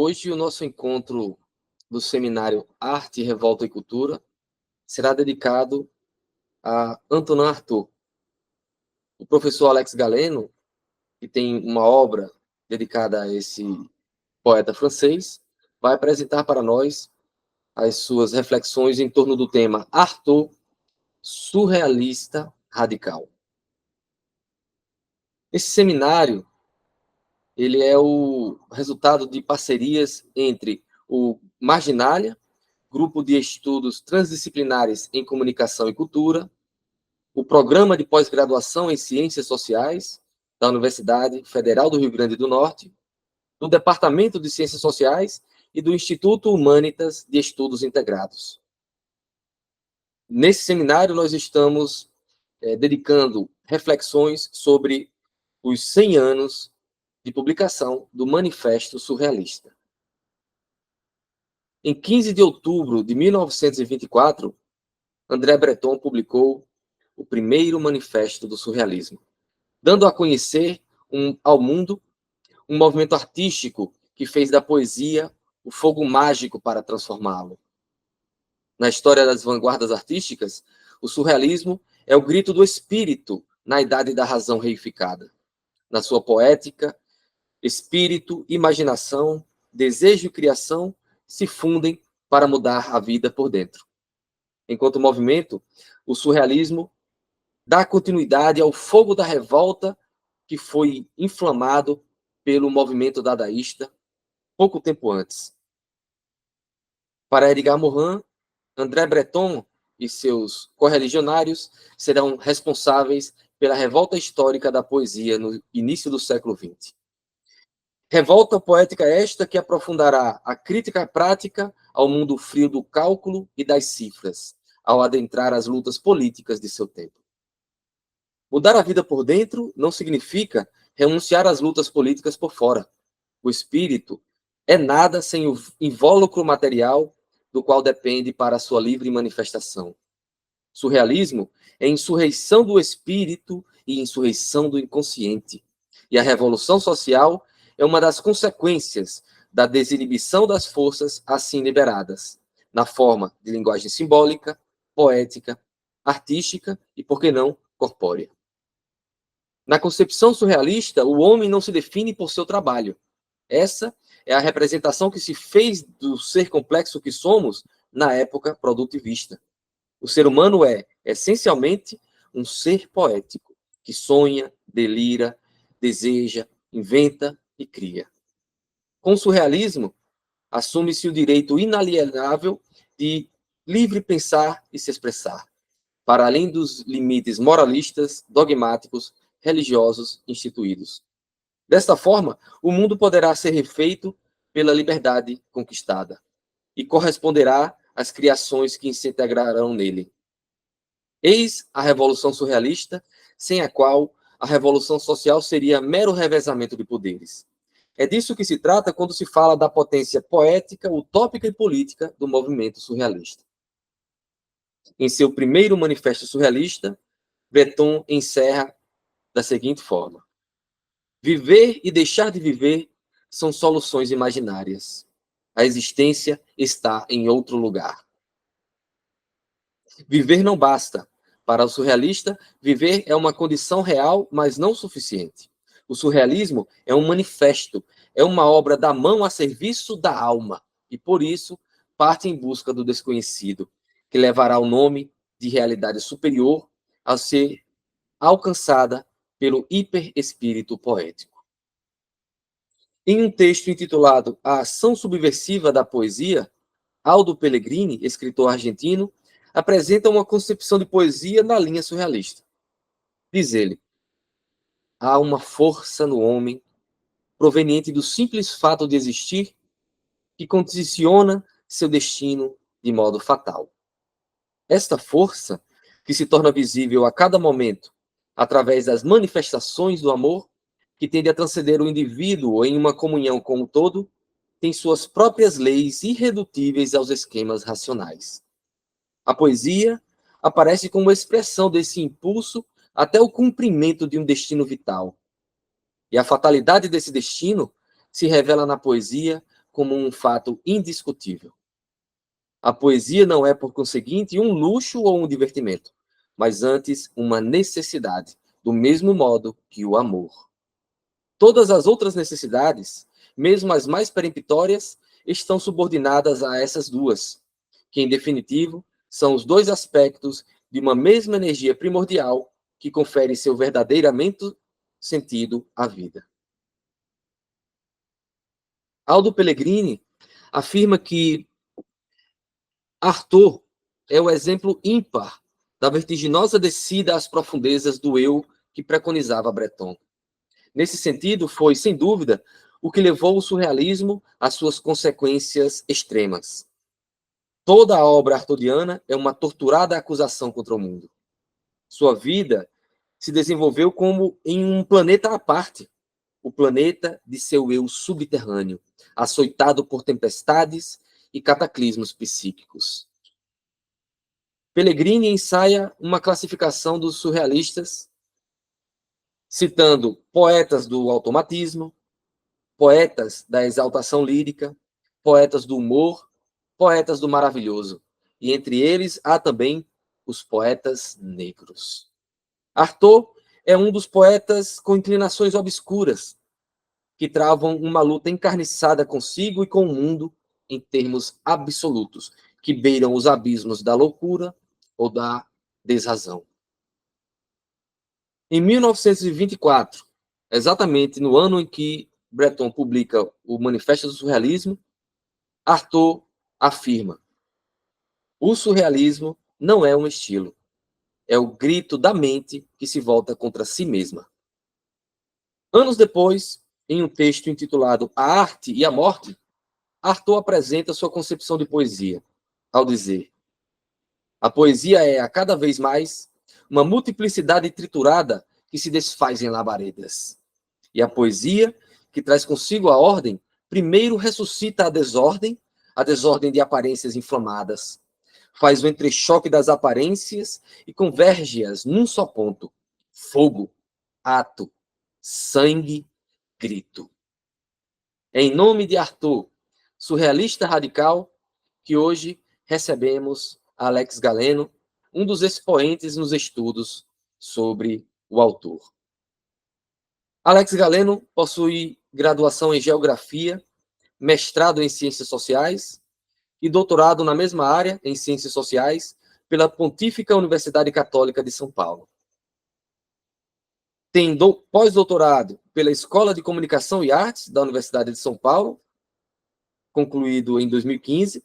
Hoje o nosso encontro do seminário Arte, Revolta e Cultura será dedicado a Antonin Artaud. O professor Alex Galeno, que tem uma obra dedicada a esse poeta francês, vai apresentar para nós as suas reflexões em torno do tema Artaud, surrealista radical. Esse seminário ele é o resultado de parcerias entre o Marginalia, Grupo de Estudos Transdisciplinares em Comunicação e Cultura, o Programa de Pós-Graduação em Ciências Sociais da Universidade Federal do Rio Grande do Norte, do Departamento de Ciências Sociais e do Instituto Humanitas de Estudos Integrados. Nesse seminário, nós estamos dedicando reflexões sobre os 100 anos de publicação do Manifesto Surrealista. Em 15 de outubro de 1924, André Breton publicou o primeiro manifesto do surrealismo, dando a conhecer ao mundo um movimento artístico que fez da poesia o fogo mágico para transformá-lo. Na história das vanguardas artísticas, o surrealismo é o grito do espírito na idade da razão reificada. Na sua poética, espírito, imaginação, desejo e criação se fundem para mudar a vida por dentro. Enquanto movimento, o surrealismo dá continuidade ao fogo da revolta que foi inflamado pelo movimento dadaísta pouco tempo antes. Para Edgar Morin, André Breton e seus correligionários serão responsáveis pela revolta histórica da poesia no início do século XX. Revolta poética esta que aprofundará a crítica prática ao mundo frio do cálculo e das cifras, ao adentrar as lutas políticas de seu tempo. Mudar a vida por dentro não significa renunciar às lutas políticas por fora. O espírito é nada sem o invólucro material do qual depende para a sua livre manifestação. Surrealismo é insurreição do espírito e insurreição do inconsciente. E a revolução social é uma das consequências da desinibição das forças assim liberadas, na forma de linguagem simbólica, poética, artística e, por que não, corpórea. Na concepção surrealista, o homem não se define por seu trabalho. Essa é a representação que se fez do ser complexo que somos na época produtivista. O ser humano é, essencialmente, um ser poético, que sonha, delira, deseja, inventa e cria. Com o surrealismo, assume-se o direito inalienável de livre pensar e se expressar, para além dos limites moralistas, dogmáticos, religiosos instituídos. Desta forma, o mundo poderá ser refeito pela liberdade conquistada e corresponderá às criações que se integrarão nele. Eis a revolução surrealista, sem a qual a revolução social seria mero revezamento de poderes. É disso que se trata quando se fala da potência poética, utópica e política do movimento surrealista. Em seu primeiro manifesto surrealista, Breton encerra da seguinte forma: viver e deixar de viver são soluções imaginárias. A existência está em outro lugar. Viver não basta. Para o surrealista, viver é uma condição real, mas não suficiente. O surrealismo é um manifesto, é uma obra da mão a serviço da alma, e por isso parte em busca do desconhecido, que levará o nome de realidade superior a ser alcançada pelo hiperespírito poético. Em um texto intitulado A Ação Subversiva da Poesia, Aldo Pellegrini, escritor argentino, apresenta uma concepção de poesia na linha surrealista. Diz ele: há uma força no homem proveniente do simples fato de existir que condiciona seu destino de modo fatal. Esta força, que se torna visível a cada momento através das manifestações do amor, que tende a transcender o indivíduo em uma comunhão com o todo, tem suas próprias leis irredutíveis aos esquemas racionais. A poesia aparece como expressão desse impulso até o cumprimento de um destino vital. E a fatalidade desse destino se revela na poesia como um fato indiscutível. A poesia não é, por conseguinte, um luxo ou um divertimento, mas antes uma necessidade, do mesmo modo que o amor. Todas as outras necessidades, mesmo as mais peremptórias, estão subordinadas a essas duas, que, em definitivo, são os dois aspectos de uma mesma energia primordial que confere seu verdadeiramente sentido à vida. Aldo Pellegrini afirma que Arthur é o exemplo ímpar da vertiginosa descida às profundezas do eu que preconizava Breton. Nesse sentido, foi, sem dúvida, o que levou o surrealismo às suas consequências extremas. Toda a obra arthuriana é uma torturada acusação contra o mundo. Sua vida se desenvolveu como em um planeta à parte, o planeta de seu eu subterrâneo, açoitado por tempestades e cataclismos psíquicos. Pellegrini ensaia uma classificação dos surrealistas, citando poetas do automatismo, poetas da exaltação lírica, poetas do humor, poetas do maravilhoso. E entre eles há também os poetas negros. Artaud é um dos poetas com inclinações obscuras, que travam uma luta encarniçada consigo e com o mundo em termos absolutos, que beiram os abismos da loucura ou da desrazão. Em 1924, exatamente no ano em que Breton publica o Manifesto do Surrealismo, Artaud afirma: o surrealismo não é um estilo, é o grito da mente que se volta contra si mesma. Anos depois, em um texto intitulado A Arte e a Morte, Artaud apresenta sua concepção de poesia, ao dizer: a poesia é, a cada vez mais, uma multiplicidade triturada que se desfaz em labaredas. E a poesia, que traz consigo a ordem, primeiro ressuscita a desordem de aparências inflamadas, faz o entrechoque das aparências e converge-as num só ponto: fogo, ato, sangue, grito. É em nome de Artaud, surrealista radical, que hoje recebemos Alex Galeno, um dos expoentes nos estudos sobre o autor. Alex Galeno possui graduação em Geografia, mestrado em Ciências Sociais e doutorado na mesma área, em Ciências Sociais, pela Pontífica Universidade Católica de São Paulo. Tem pós-doutorado pela Escola de Comunicação e Artes da Universidade de São Paulo, concluído em 2015,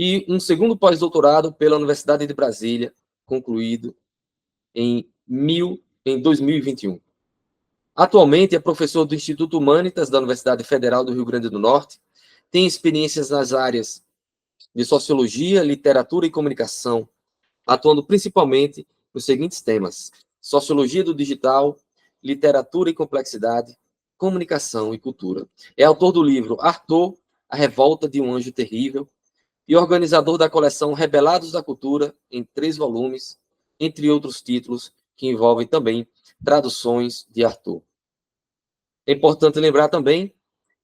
e um segundo pós-doutorado pela Universidade de Brasília, concluído em 2021. Atualmente é professor do Instituto Humanitas da Universidade Federal do Rio Grande do Norte, tem experiências nas áreas de Sociologia, Literatura e Comunicação, atuando principalmente nos seguintes temas: Sociologia do Digital, Literatura e Complexidade, Comunicação e Cultura. É autor do livro Artaud, A Revolta de um Anjo Terrível, e organizador da coleção Rebelados da Cultura, em 3 volumes, entre outros títulos que envolvem também traduções de Artaud. É importante lembrar também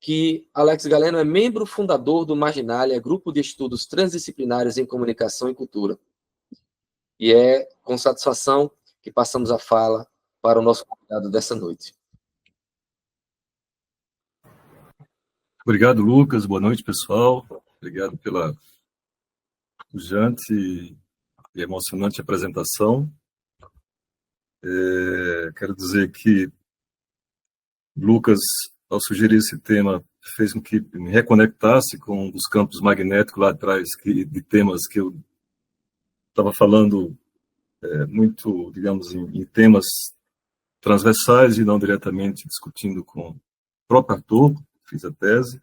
que Alex Galeno é membro fundador do Marginalia, grupo de estudos transdisciplinares em comunicação e cultura. E é com satisfação que passamos a fala para o nosso convidado dessa noite. Obrigado, Lucas. Boa noite, pessoal. Obrigado pela pujante e emocionante apresentação. Quero dizer que Lucas, ao sugerir esse tema, fez com que me reconectasse com um dos campos magnéticos lá atrás, de temas que eu estava falando muito, digamos, em temas transversais e não diretamente discutindo com o próprio Artaud, fiz a tese,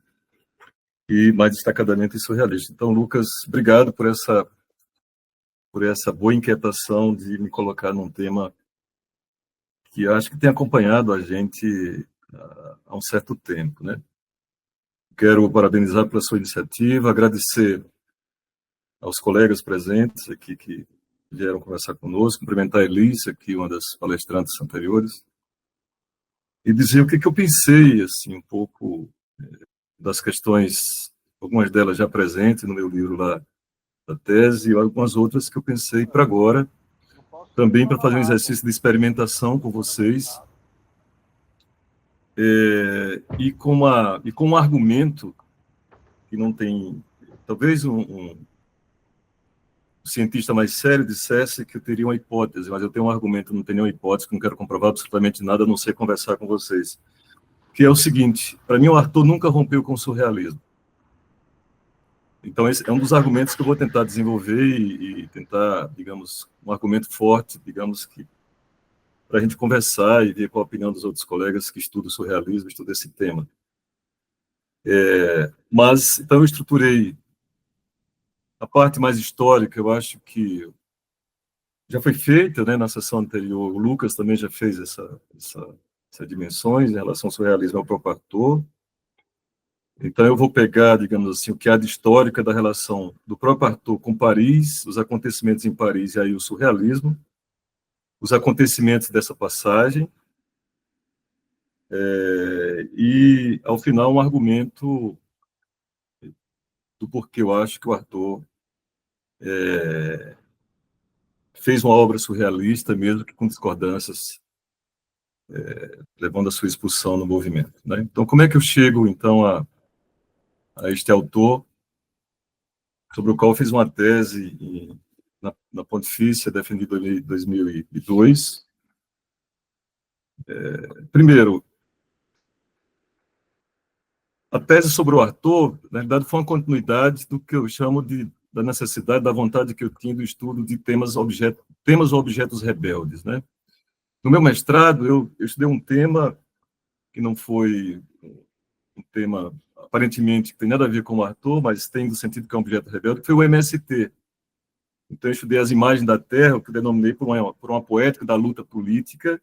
e mais destacadamente em surrealista. Então, Lucas, obrigado por essa boa inquietação de me colocar num tema que acho que tem acompanhado a gente há um certo tempo, né? Quero parabenizar pela sua iniciativa, agradecer aos colegas presentes aqui que vieram conversar conosco, cumprimentar a Elise, aqui, uma das palestrantes anteriores, e dizer o que eu pensei, assim, um pouco das questões algumas delas já presentes no meu livro lá da tese, e algumas outras que eu pensei para agora, também para fazer um exercício de experimentação com vocês, e com um argumento que não tem, talvez um cientista mais sério dissesse que eu teria uma hipótese, mas eu tenho um argumento, não tenho nenhuma hipótese, que não quero comprovar absolutamente nada, a não ser conversar com vocês, que é o seguinte: para mim o Arthur nunca rompeu com o surrealismo. Então esse é um dos argumentos que eu vou tentar desenvolver e tentar, digamos, um argumento forte, digamos, que para a gente conversar e ver qual a opinião dos outros colegas que estudam surrealismo, estudam esse tema. Mas, então, eu estruturei a parte mais histórica, eu acho que já foi feita, né, na sessão anterior. O Lucas também já fez essas dimensões em relação ao surrealismo ao próprio Arthur. Então, eu vou pegar, digamos assim, o que há de histórica da relação do próprio Arthur com Paris, os acontecimentos em Paris e aí o surrealismo, os acontecimentos dessa passagem, e, ao final, um argumento do porquê eu acho que o Arthur fez uma obra surrealista, mesmo que com discordâncias, levando a sua expulsão no movimento, né? Então, como é que eu chego, então, a este autor, sobre o qual eu fiz uma tese na Pontifícia, defendida em 2002. Primeiro, a tese sobre o Arthur, na verdade, foi uma continuidade do que eu chamo da necessidade, da vontade que eu tinha do estudo de temas ou objetos rebeldes, né? No meu mestrado, eu estudei um tema que não foi um tema, aparentemente, que tem nada a ver com o Arthur, mas tem no sentido que é um objeto rebelde, que foi o MST. Então, eu estudei as imagens da Terra, o que eu denominei por uma poética da luta política.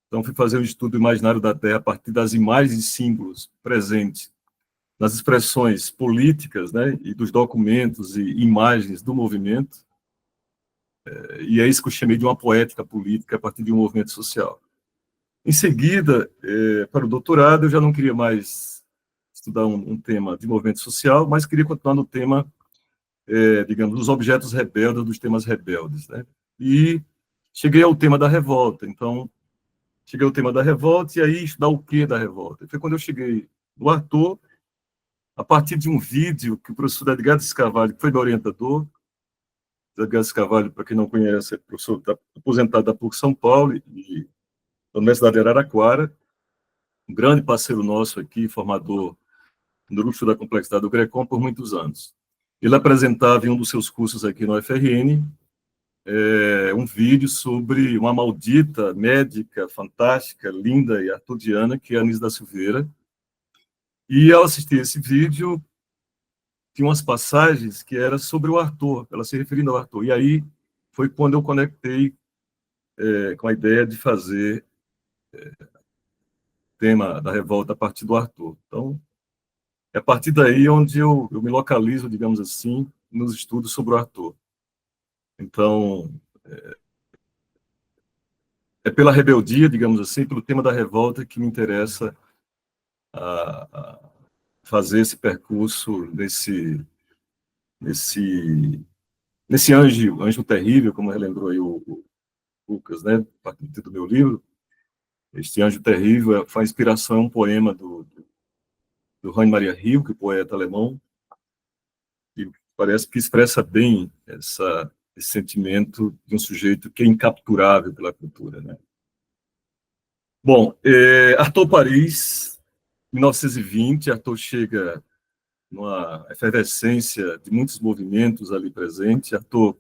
Então, fui fazer um estudo imaginário da Terra a partir das imagens e símbolos presentes nas expressões políticas, né, e dos documentos e imagens do movimento. E é isso que eu chamei de uma poética política a partir de um movimento social. Em seguida, para o doutorado, eu já não queria mais estudar um tema de movimento social, mas queria continuar no tema, digamos, dos objetos rebeldes, dos temas rebeldes, né? E cheguei ao tema da revolta. Então, cheguei ao tema da revolta e aí estudar o que da revolta. Foi quando eu cheguei no Arthur, a partir de um vídeo que o professor Edgar Carvalho, que foi meu orientador. Edgar Carvalho, para quem não conhece, é professor aposentado da PUC São Paulo e da Universidade de Araraquara, um grande parceiro nosso aqui, formador no Núcleo da Complexidade do GRECOM por muitos anos. Ele apresentava em um dos seus cursos aqui no UFRN um vídeo sobre uma maldita médica fantástica, linda e artudiana, que é a Anísia da Silveira. E ao assistir esse vídeo, tinha umas passagens que era sobre o Arthur, ela se referindo ao Arthur. E aí foi quando eu conectei com a ideia de fazer tema da revolta a partir do Arthur. Então, é a partir daí onde eu me localizo, digamos assim, nos estudos sobre o Arthur. Então, é pela rebeldia, digamos assim, pelo tema da revolta que me interessa a fazer esse percurso nesse anjo terrível, como relembrou aí o Lucas, né, a partir do meu livro. Este Anjo Terrível foi a inspiração, é um poema do Rainer Maria Rilke, poeta alemão, que parece que expressa bem esse sentimento de um sujeito que é incapturável pela cultura, né? Bom, Artaud Paris, 1920, Artaud chega numa efervescência de muitos movimentos ali presentes. Artaud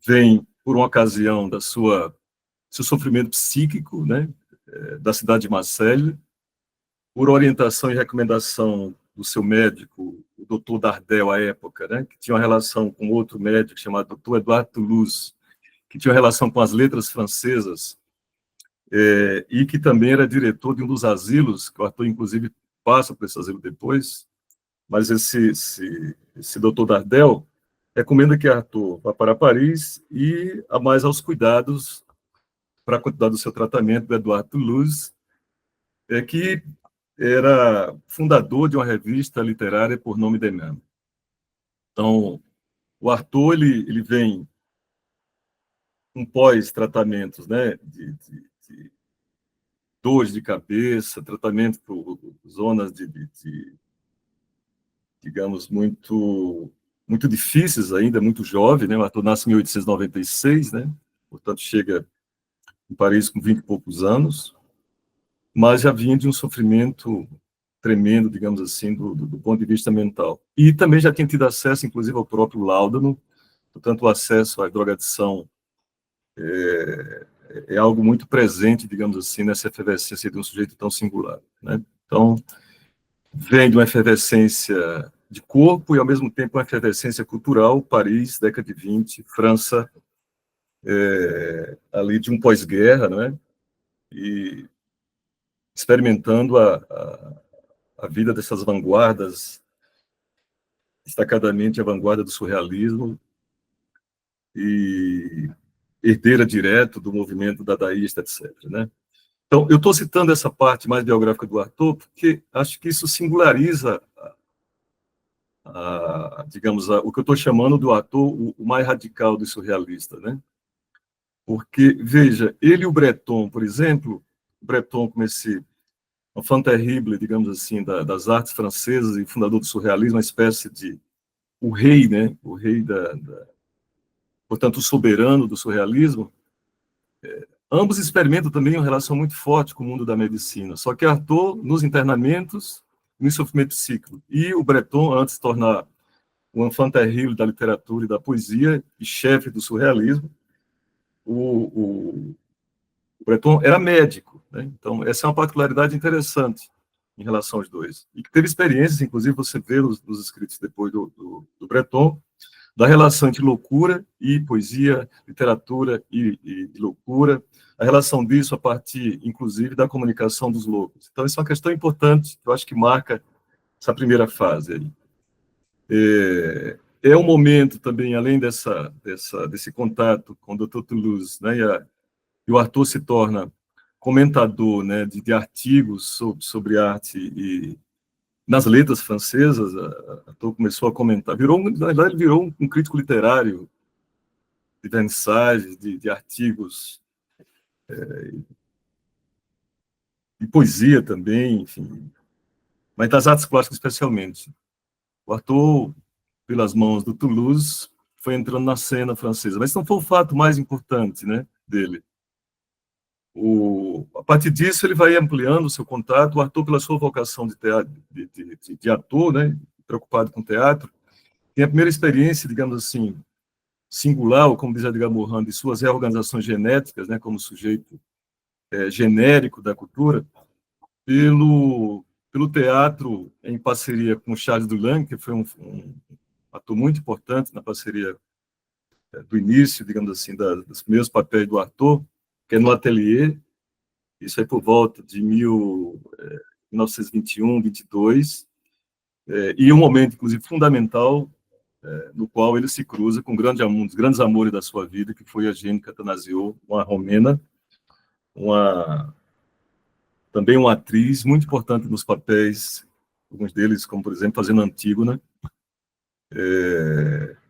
vem por uma ocasião seu sofrimento psíquico, né, da cidade de Marseille, por orientação e recomendação do seu médico, o doutor Dardel, à época, né, que tinha uma relação com outro médico chamado doutor Edouard Toulouse, que tinha uma relação com as letras francesas, e que também era diretor de um dos asilos, que o Arthur, inclusive, passa por esse asilo depois, mas esse doutor Dardel recomenda que Arthur vá para Paris e a mais aos cuidados para a continuidade do seu tratamento do Edouard Toulouse, que era fundador de uma revista literária por nome de Même. Então, o Artaud, ele vem com pós-tratamentos, né, de dores de cabeça, tratamento por zonas digamos, muito difíceis ainda, muito jovem, né? O Artaud nasce em 1896, né? Portanto, chega em Paris com 20 e poucos anos, mas já vinha de um sofrimento tremendo, digamos assim, do ponto de vista mental. E também já tinha tido acesso, inclusive, ao próprio láudano, portanto, o acesso à drogadição é algo muito presente, digamos assim, nessa efervescência de um sujeito tão singular, né? Então, vem de uma efervescência de corpo e, ao mesmo tempo, uma efervescência cultural, Paris, década de 20, França, ali de um pós-guerra, né? E experimentando a vida dessas vanguardas, destacadamente a vanguarda do surrealismo, e herdeira direto do movimento dadaísta, etc., né? Então, eu estou citando essa parte mais biográfica do Artaud porque acho que isso singulariza, digamos, o que eu estou chamando do Artaud o mais radical do surrealista, né? Porque, veja, ele e o Breton, por exemplo, o Breton como esse enfant terrible, digamos assim, das artes francesas e fundador do surrealismo, uma espécie de o rei, né? O rei portanto, o soberano do surrealismo. Ambos experimentam também uma relação muito forte com o mundo da medicina, só que Artaud nos internamentos, no sofrimento psíquico, e o Breton, antes de se tornar o enfant terrible da literatura e da poesia, e chefe do surrealismo, o Breton era médico, né? Então, essa é uma particularidade interessante em relação aos dois. E que teve experiências, inclusive, você vê nos escritos depois do Breton, da relação entre loucura e poesia, literatura e loucura, a relação disso a partir, inclusive, da comunicação dos loucos. Então, isso é uma questão importante, que eu acho que marca essa primeira fase aí. É um momento também, além desse contato com o Dr. Toulouse, né, e o Artaud se torna comentador, né, de artigos sobre arte e nas letras francesas, Artaud começou a comentar, na verdade, ele virou um crítico literário de vernissagens, de artigos, de poesia também, enfim, mas das artes plásticas especialmente. O Artaud, pelas mãos do Toulouse, foi entrando na cena francesa, mas não foi o fato mais importante, né, dele. A partir disso, ele vai ampliando o seu contato. O Artaud, pela sua vocação de, teatro, de ator, né, preocupado com teatro, tem a primeira experiência, digamos assim, singular, ou como diz Edgar Morin, de suas reorganizações genéticas, né, como sujeito genérico da cultura, pelo teatro em parceria com Charles Dulin, que foi um ator muito importante na parceria do início, digamos assim, dos primeiros papéis do Artaud, que é no Atelier, isso aí por volta de 1921, 22, e um momento, inclusive, fundamental, no qual ele se cruza com um dos grandes amores da sua vida, que foi a Gênica Athanasiou, uma romena, também uma atriz muito importante nos papéis, alguns deles, como, por exemplo, fazendo Antígona,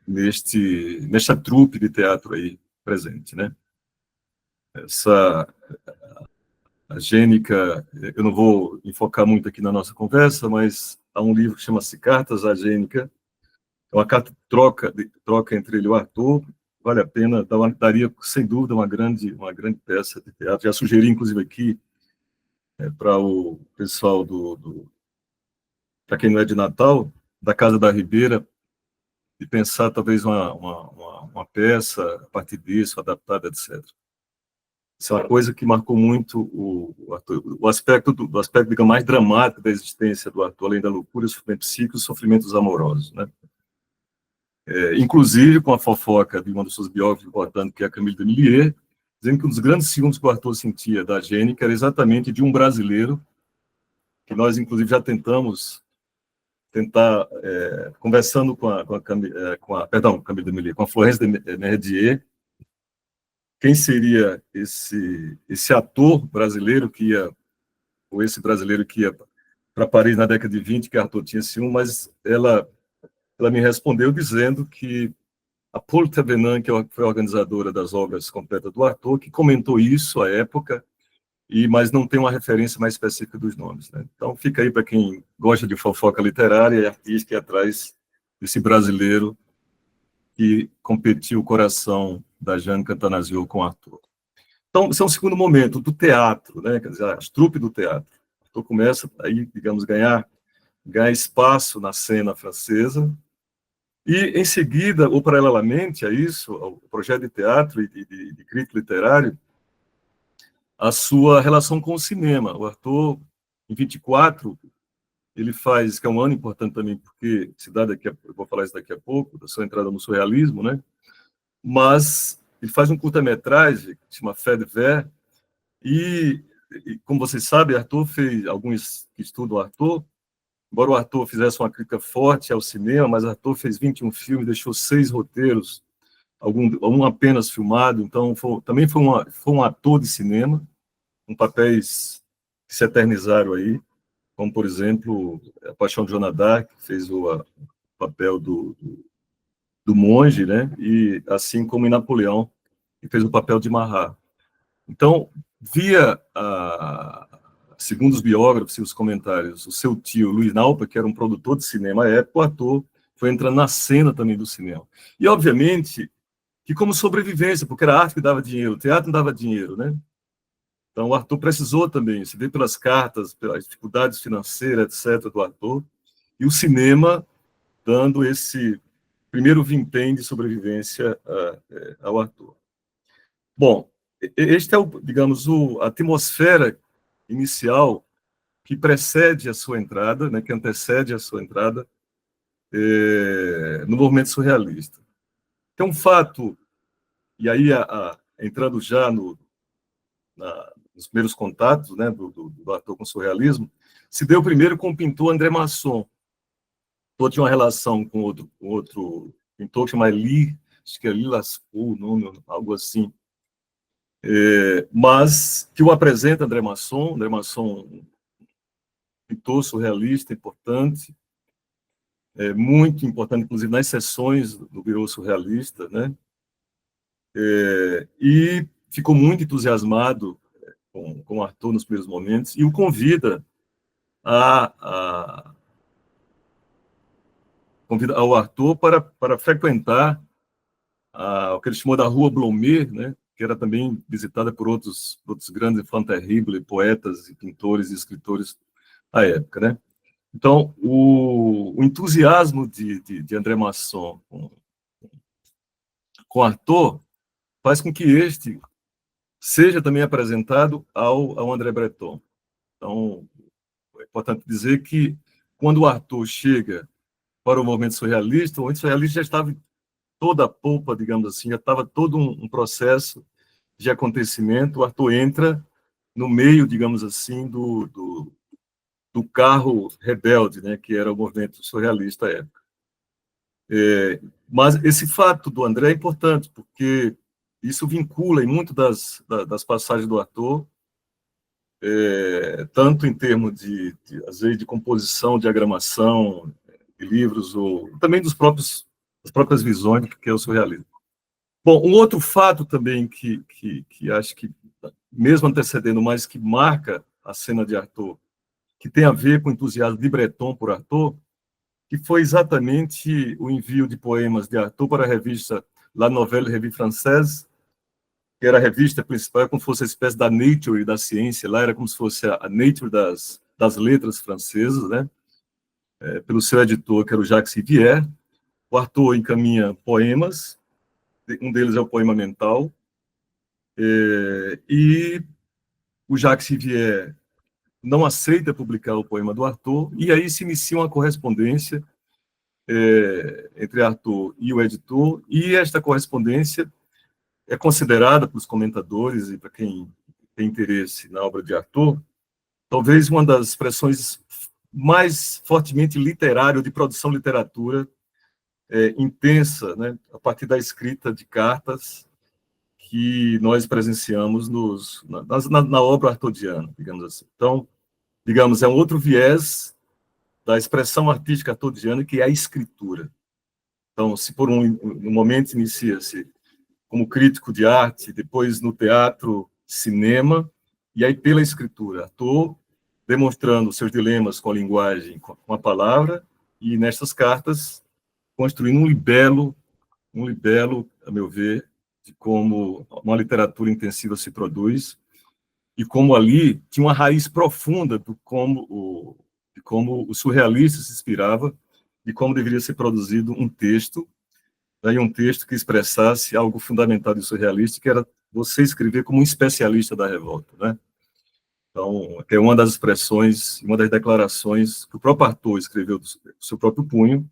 nesta trupe de teatro aí presente, né? A Gênica, eu não vou enfocar muito aqui na nossa conversa, mas há um livro que chama-se Cartas à Gênica, é uma carta troca entre ele e o Artaud, vale a pena, daria, sem dúvida, uma grande peça de teatro. Já sugeri, inclusive, aqui, para o pessoal para quem não é de Natal, da Casa da Ribeira, de pensar talvez uma peça a partir disso, adaptada, etc. Isso é uma coisa que marcou muito o aspecto, digamos, mais dramático da existência do Artaud, além da loucura, o sofrimento psíquico e os sofrimentos amorosos, né? Inclusive com a fofoca de uma das suas biógrafas importantes, que é a Camille Demillier, dizendo que um dos grandes ciúmes que o Artaud sentia da Gênica era exatamente de um brasileiro, que nós, inclusive, já conversando Camille Demillier, com a Florence de Merdier, quem seria esse ator brasileiro ou esse brasileiro que ia para Paris na década de 20, que Arthur tinha ciúme, mas ela me respondeu dizendo que a Paul Thévenin, que foi a organizadora das obras completas do Arthur, que comentou isso à época, mas não tem uma referência mais específica dos nomes, né? Então fica aí para quem gosta de fofoca literária e artística e atrás desse brasileiro que competiu o coração da Jane Cantanazio com Arthur. Então, esse é um segundo momento do teatro, né? Quer dizer, as trupes do teatro. Então começa aí, digamos, ganhar espaço na cena francesa, e em seguida, ou paralelamente a isso, ao projeto de teatro e de crítica literário, a sua relação com o cinema. O Arthur, em 24, ele faz, que é um ano importante também, porque se dá eu vou falar isso daqui a pouco, da sua entrada no surrealismo, né? Mas ele faz um curta-metragem que se chama Fait de Ver, e como vocês sabem, Arthur fez, alguns que estudam Arthur, embora o Arthur fizesse uma crítica forte ao cinema, mas Arthur fez 21 filmes, deixou 6 roteiros, um apenas filmado, então também foi um ator de cinema, com papéis que se eternizaram aí, como, por exemplo, A Paixão de Joana d'Arc, que fez o papel do monge, né? E assim como em Napoleão, que fez o papel de Marat. Então, segundo os biógrafos e os comentários, o seu tio, Luiz Naupa, que era um produtor de cinema à época, o ator foi entrando na cena também do cinema. E, obviamente, que como sobrevivência, porque era a arte que dava dinheiro, o teatro não dava dinheiro, né? Então, o Arthur precisou também, se vê pelas cartas, pelas dificuldades financeiras, etc., do Arthur, e o cinema dando esse primeiro vintém de sobrevivência ao Arthur. Bom, este é, digamos, a atmosfera inicial que precede a sua entrada, né, que antecede a sua entrada no movimento surrealista. Tem um fato, e aí entrando já nos primeiros contatos, né, do Arthur com o surrealismo, se deu primeiro com o pintor André Masson. Ele tinha uma relação com outro pintor que chama acho que é Lascaux, o nome, algo assim, mas que o apresenta André Masson, pintor surrealista importante, muito importante, inclusive, nas sessões do Bureau Surrealista, né? E ficou muito entusiasmado com o Arthur nos primeiros momentos, e o convida ao Arthur para frequentar o que ele chamou da Rua Blomet, né? Que era também visitada por outros grandes enfants terribles, poetas, e pintores e escritores à época, né? Então, o entusiasmo de André Masson com Arthur faz com que este seja também apresentado ao André Breton. Então, é importante dizer que, quando o Arthur chega para o movimento surrealista, o movimento surrealista já estava em toda a polpa, digamos assim, já estava todo um processo de acontecimento. O Arthur entra no meio, digamos assim, do carro rebelde, né, que era o movimento surrealista à época. Mas esse fato do André é importante, porque isso vincula em muito das passagens do Arthur, tanto em termos às vezes, de composição, diagramação, de livros, ou também das próprias visões, que é o surrealismo. Bom, um outro fato também que acho que, mesmo antecedendo, mas que marca a cena de Arthur, que tem a ver com o entusiasmo de Breton por Arthur, que foi exatamente o envio de poemas de Arthur para a revista La Nouvelle Revue Française, que era a revista principal, como se fosse a espécie da Nature da ciência, lá era como se fosse a Nature das letras francesas, né? Pelo seu editor, que era o Jacques Sivier. O Arthur encaminha poemas, um deles é o poema Mental, e o Jacques Sivier não aceita publicar o poema do Arthur, e aí se inicia uma correspondência entre Arthur e o editor, e esta correspondência é considerada pelos comentadores e para quem tem interesse na obra de Arthur, talvez uma das expressões mais fortemente literária, de produção literatura intensa, né, a partir da escrita de cartas que nós presenciamos na obra arturiana, digamos assim. Então, digamos, é um outro viés da expressão artística artodiana, que é a escritura. Então, se por um momento inicia-se como crítico de arte, depois no teatro, cinema, e aí pela escritura, ator, demonstrando seus dilemas com a linguagem, com a palavra, e nestas cartas, construindo um libelo, a meu ver, de como uma literatura intensiva se produz, e como ali tinha uma raiz profunda de como o surrealista se inspirava, de como deveria ser produzido um texto, daí um texto que expressasse algo fundamental de surrealista, que era você escrever como um especialista da revolta, né? Então, é uma das expressões, uma das declarações que o próprio Arthur escreveu do seu próprio punho,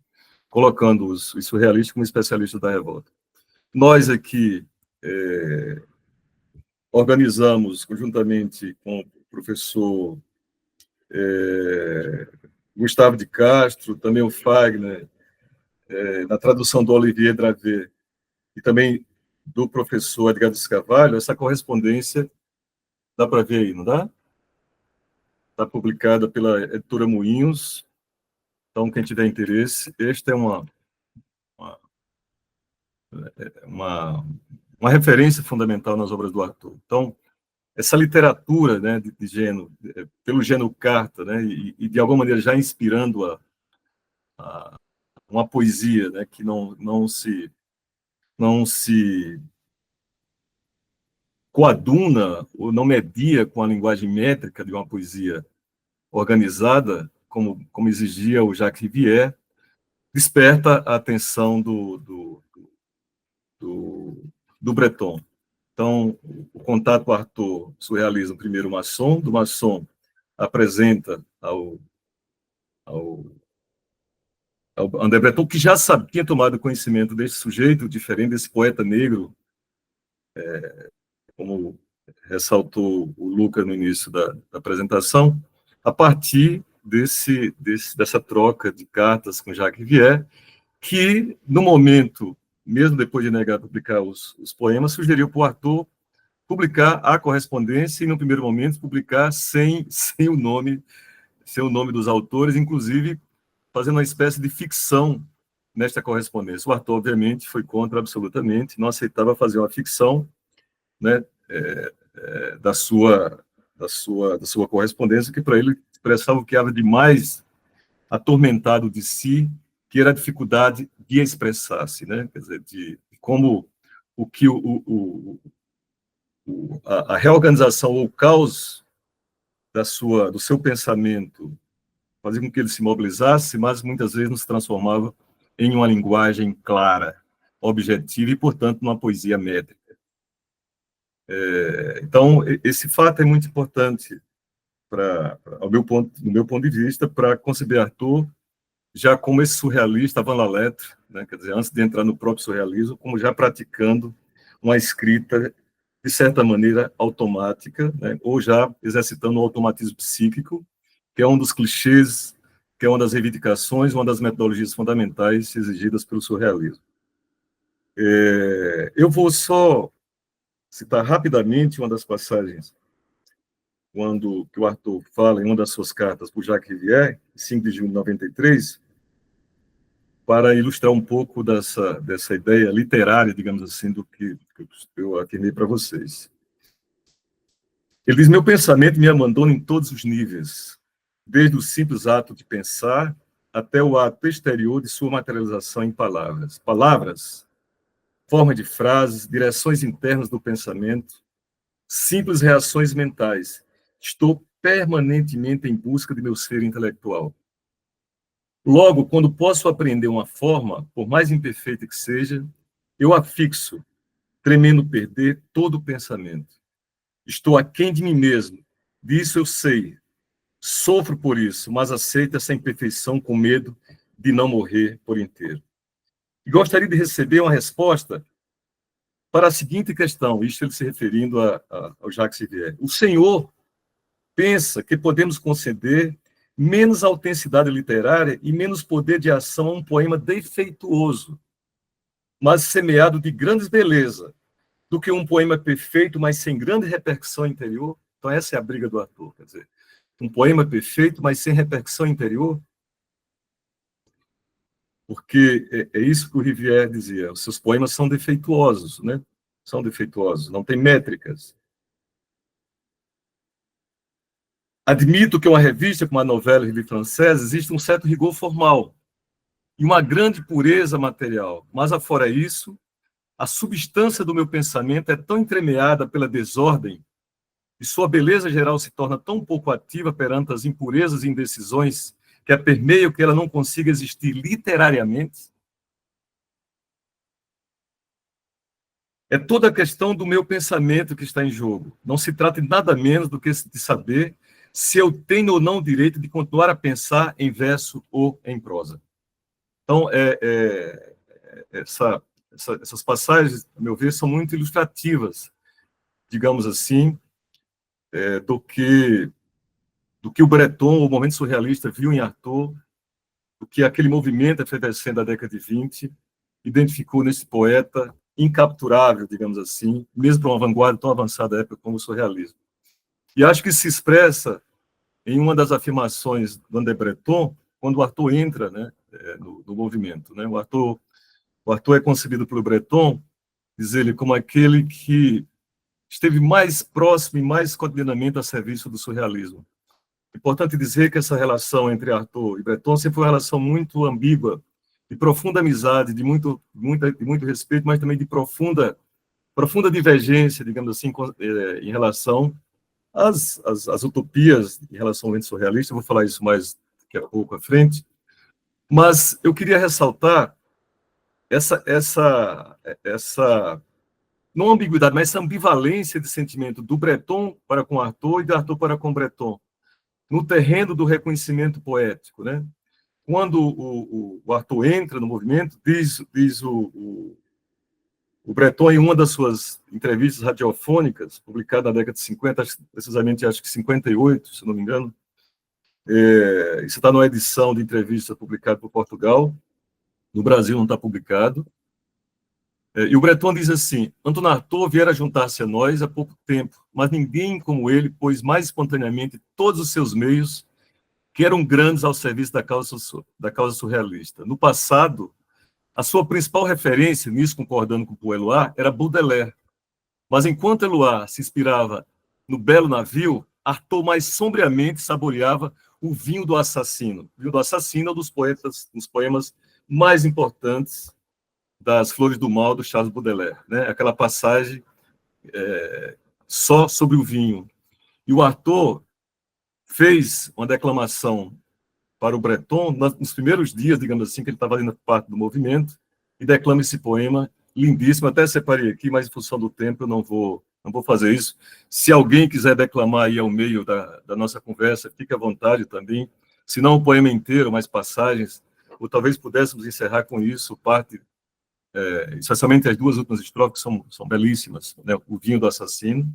colocando os surrealistas como especialistas da revolta. Nós aqui organizamos, conjuntamente com o professor Gustavo de Castro, também o Fagner, na tradução do Olivier Dravet, e também do professor Edgardo Carvalho, essa correspondência, dá para ver aí, não dá? Está publicada pela editora Moinhos, então quem tiver interesse, esta é uma, uma referência fundamental nas obras do Arthur. Então, essa literatura, né, de gênero, pelo gênero carta, né, e de alguma maneira já inspirando uma poesia, né, que não se coaduna ou não media com a linguagem métrica de uma poesia organizada, como exigia o Jacques Rivière, desperta a atenção do Breton. Então, o contato com o Arthur surrealiza primeiro o Masson, do Masson apresenta ao André Breton, que já tinha tomado conhecimento desse sujeito diferente, desse poeta negro, como ressaltou o Lucas no início da apresentação, a partir dessa troca de cartas com Jacques Rivière, que, no momento, mesmo depois de negar publicar os poemas, sugeriu para o Arthur publicar a correspondência e, no primeiro momento, publicar sem o nome dos autores, inclusive fazendo uma espécie de ficção nesta correspondência. O Arthur, obviamente, foi contra absolutamente, não aceitava fazer uma ficção, né, da sua correspondência, que para ele expressava o que havia de mais atormentado de si, que era a dificuldade de expressar-se, né? Quer dizer, de como o que a reorganização ou o caos do seu pensamento fazia com que ele se mobilizasse, mas muitas vezes não se transformava em uma linguagem clara, objetiva e, portanto, numa poesia métrica. Então, esse fato é muito importante no meu ponto de vista, para conceber Arthur já como esse surrealista avant la lettre, né? Quer dizer, antes de entrar no próprio surrealismo, como já praticando uma escrita, de certa maneira, automática, né? Ou já exercitando o automatismo psíquico, que é um dos clichês, que é uma das reivindicações, uma das metodologias fundamentais exigidas pelo surrealismo. Eu vou só citar rapidamente uma das passagens que o Arthur fala em uma das suas cartas para o Jacques Rivière, 5 de junho de 93, para ilustrar um pouco dessa ideia literária, digamos assim, do que eu afirmei para vocês. Ele diz: meu pensamento me abandona em todos os níveis, desde o simples ato de pensar até o ato exterior de sua materialização em palavras. Palavras, forma de frases, direções internas do pensamento, simples reações mentais. Estou permanentemente em busca de meu ser intelectual. Logo, quando posso aprender uma forma, por mais imperfeita que seja, eu a fixo, tremendo perder todo o pensamento. Estou aquém de mim mesmo, disso eu sei. Sofro por isso, mas aceito essa imperfeição com medo de não morrer por inteiro. E gostaria de receber uma resposta para a seguinte questão, isto ele se referindo ao Jacques Rivière. O Senhor pensa que podemos conceder menos autenticidade literária e menos poder de ação a um poema defeituoso, mas semeado de grandes beleza, do que um poema perfeito, mas sem grande repercussão interior? Então essa é a briga do Arthur, quer dizer, Um poema perfeito, mas sem repercussão interior? Porque é isso que o Rivière dizia, os seus poemas são defeituosos, né? São defeituosos, não tem métricas. Admito que uma revista como a Nouvelle Revue Française existe um certo rigor formal e uma grande pureza material, mas afora isso, a substância do meu pensamento é tão entremeada pela desordem e sua beleza geral se torna tão pouco ativa perante as impurezas e indecisões que a permeiam que ela não consiga existir literariamente. É toda a questão do meu pensamento que está em jogo. Não se trata de nada menos do que de saber se eu tenho ou não o direito de continuar a pensar em verso ou em prosa. Então, essas passagens, a meu ver, são muito ilustrativas, digamos assim, do que o Breton, o movimento surrealista, viu em Artaud, do que aquele movimento efervescente da década de 20 identificou nesse poeta incapturável, digamos assim, mesmo para uma vanguarda tão avançada da época como o surrealismo. E acho que se expressa em uma das afirmações do André Breton, quando o Artaud entra, né, no movimento. Né? O Artaud é concebido pelo Breton, diz ele, como aquele que esteve mais próximo e mais cotidianamente a serviço do surrealismo. Importante dizer que essa relação entre Artaud e Breton sempre foi uma relação muito ambígua, de profunda amizade, de muito respeito, mas também de profunda divergência, digamos assim, em relação às utopias em relação ao movimento surrealista. Eu vou falar isso mais daqui a pouco à frente. Mas eu queria ressaltar essa não ambiguidade, mas essa ambivalência de sentimento do Breton para com Artaud e do Artaud para com Breton, no terreno do reconhecimento poético, né? Quando o Artaud entra no movimento, diz o Breton, em uma das suas entrevistas radiofônicas, publicada na década de 50, precisamente acho que 58, se não me engano, isso está numa edição de entrevista publicada por Portugal, no Brasil não está publicado, e o Breton diz assim: Antonin Artaud viera juntar-se a nós há pouco tempo, mas ninguém como ele pôs mais espontaneamente todos os seus meios, que eram grandes ao serviço da causa surrealista. No passado, a sua principal referência, nisso concordando com o Eluard, era Baudelaire. Mas enquanto Eluard se inspirava no belo navio, Artaud mais sombriamente saboreava o vinho do assassino. O vinho do assassino é um dos poemas mais importantes das Flores do Mal, do Charles Baudelaire, né? Aquela passagem só sobre o vinho. E o Artaud fez uma declamação para o Breton nos primeiros dias, digamos assim, que ele estava fazendo parte do movimento, e declama esse poema lindíssimo. Até separei aqui, mas em função do tempo eu não vou fazer isso. Se alguém quiser declamar aí ao meio da nossa conversa, fique à vontade também. Se não o poema inteiro, mas passagens, ou talvez pudéssemos encerrar com isso, especialmente as duas últimas estrofes, que são belíssimas, né? O vinho do assassino.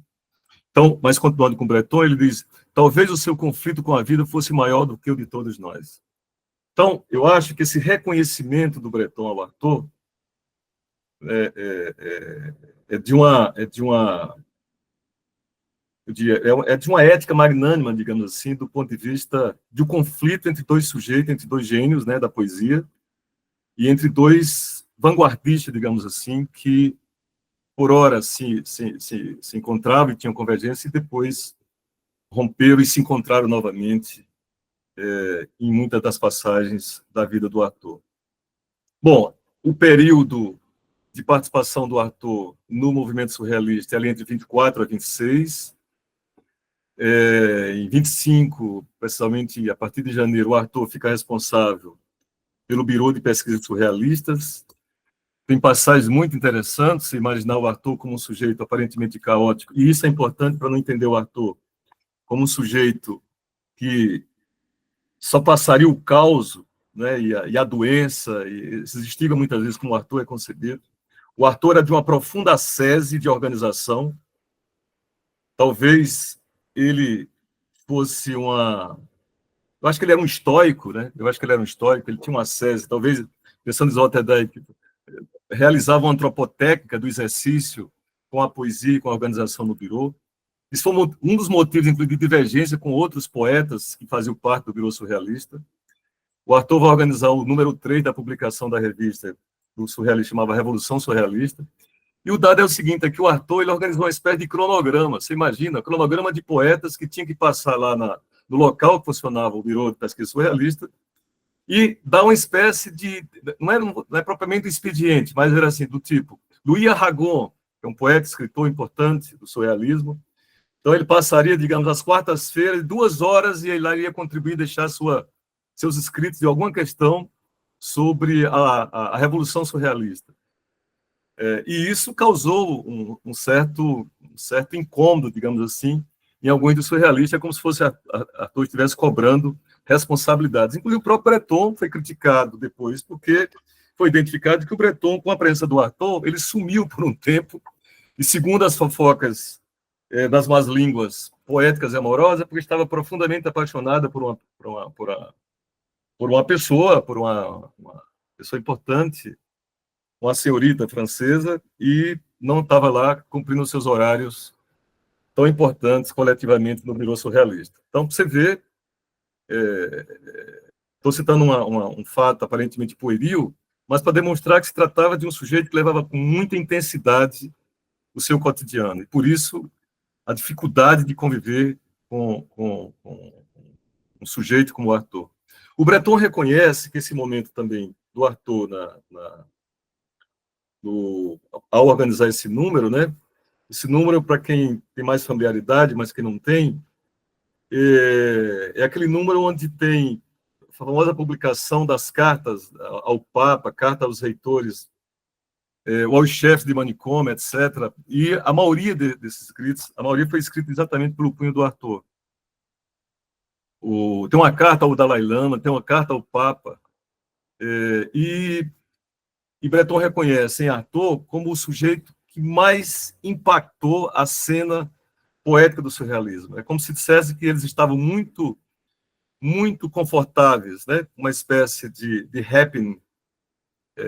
Então, mas continuando com o Breton, ele diz: talvez o seu conflito com a vida fosse maior do que o de todos nós. Então, eu acho que esse reconhecimento do Breton ao Artaud é de uma ética magnânima, digamos assim, do ponto de vista de um conflito entre dois sujeitos, entre dois gênios, né, da poesia, e entre dois vanguardistas, digamos assim, que por hora se encontravam e tinham convergência, e depois romperam e se encontraram novamente em muitas das passagens da vida do Artaud. Bom, o período de participação do Artaud no movimento surrealista é ali entre 24 a 26. Em 25, precisamente a partir de janeiro, o Artaud fica responsável pelo Bureau de Pesquisas Surrealistas. Tem passagens muito interessantes, se imaginar o Artaud como um sujeito aparentemente caótico, e isso é importante para não entender o Artaud como um sujeito que só passaria o caos, né, e a doença, e se estigma muitas vezes como o Artaud é concebido. O Artaud era de uma profunda ascese de organização. Talvez ele fosse eu acho que ele era um estoico, né? Eu acho que ele era um estoico, ele tinha uma ascese, talvez, pensando em Sloterdijk, realizava uma antropotécnica do exercício com a poesia e com a organização no Bureau. Isso foi um dos motivos, inclusive, de divergência com outros poetas que faziam parte do Birô Surrealista. O Arthur vai organizar o número 3 da publicação da revista do Surrealista, chamava Revolução Surrealista. E o dado é o seguinte, é que o Arthur ele organizou uma espécie de cronograma, você imagina, cronograma de poetas que tinham que passar lá no local que funcionava o Birô de Pesquisa Surrealista e dar uma espécie de, não é propriamente um expediente, mas era assim, do tipo, Louis Aragon, que é um poeta, escritor importante do surrealismo, então ele passaria, digamos, às quartas-feiras, 2 horas, e ele lá iria contribuir, deixar seus escritos de alguma questão sobre a Revolução Surrealista. E isso causou um certo incômodo, digamos assim, em alguns dos surrealistas, como se fosse Arthur estivesse cobrando responsabilidades. Inclusive o próprio Breton foi criticado depois, porque foi identificado que o Breton, com a presença do Arthur, ele sumiu por um tempo, e segundo as fofocas das más línguas poéticas e amorosas, porque estava profundamente apaixonada por uma pessoa, por uma pessoa importante, uma senhorita francesa, e não estava lá cumprindo seus horários tão importantes coletivamente no Birô Surrealista. Então, você vê, estou citando um fato aparentemente pueril, mas para demonstrar que se tratava de um sujeito que levava com muita intensidade o seu cotidiano, e por isso a dificuldade de conviver com um sujeito como o Arthur. O Breton reconhece que esse momento também do Arthur ao organizar esse número, né? Esse número, para quem tem mais familiaridade, mas quem não tem, é aquele número onde tem a famosa publicação das cartas ao Papa, carta aos reitores, aos chefes de manicômio, etc. E a maioria desses escritos, a maioria foi escrita exatamente pelo punho do Arthur. Tem uma carta ao Dalai Lama, tem uma carta ao Papa, e Breton reconhece em Arthur como o sujeito que mais impactou a cena poética do surrealismo. É como se dissesse que eles estavam muito, muito confortáveis, né? Uma espécie de happening,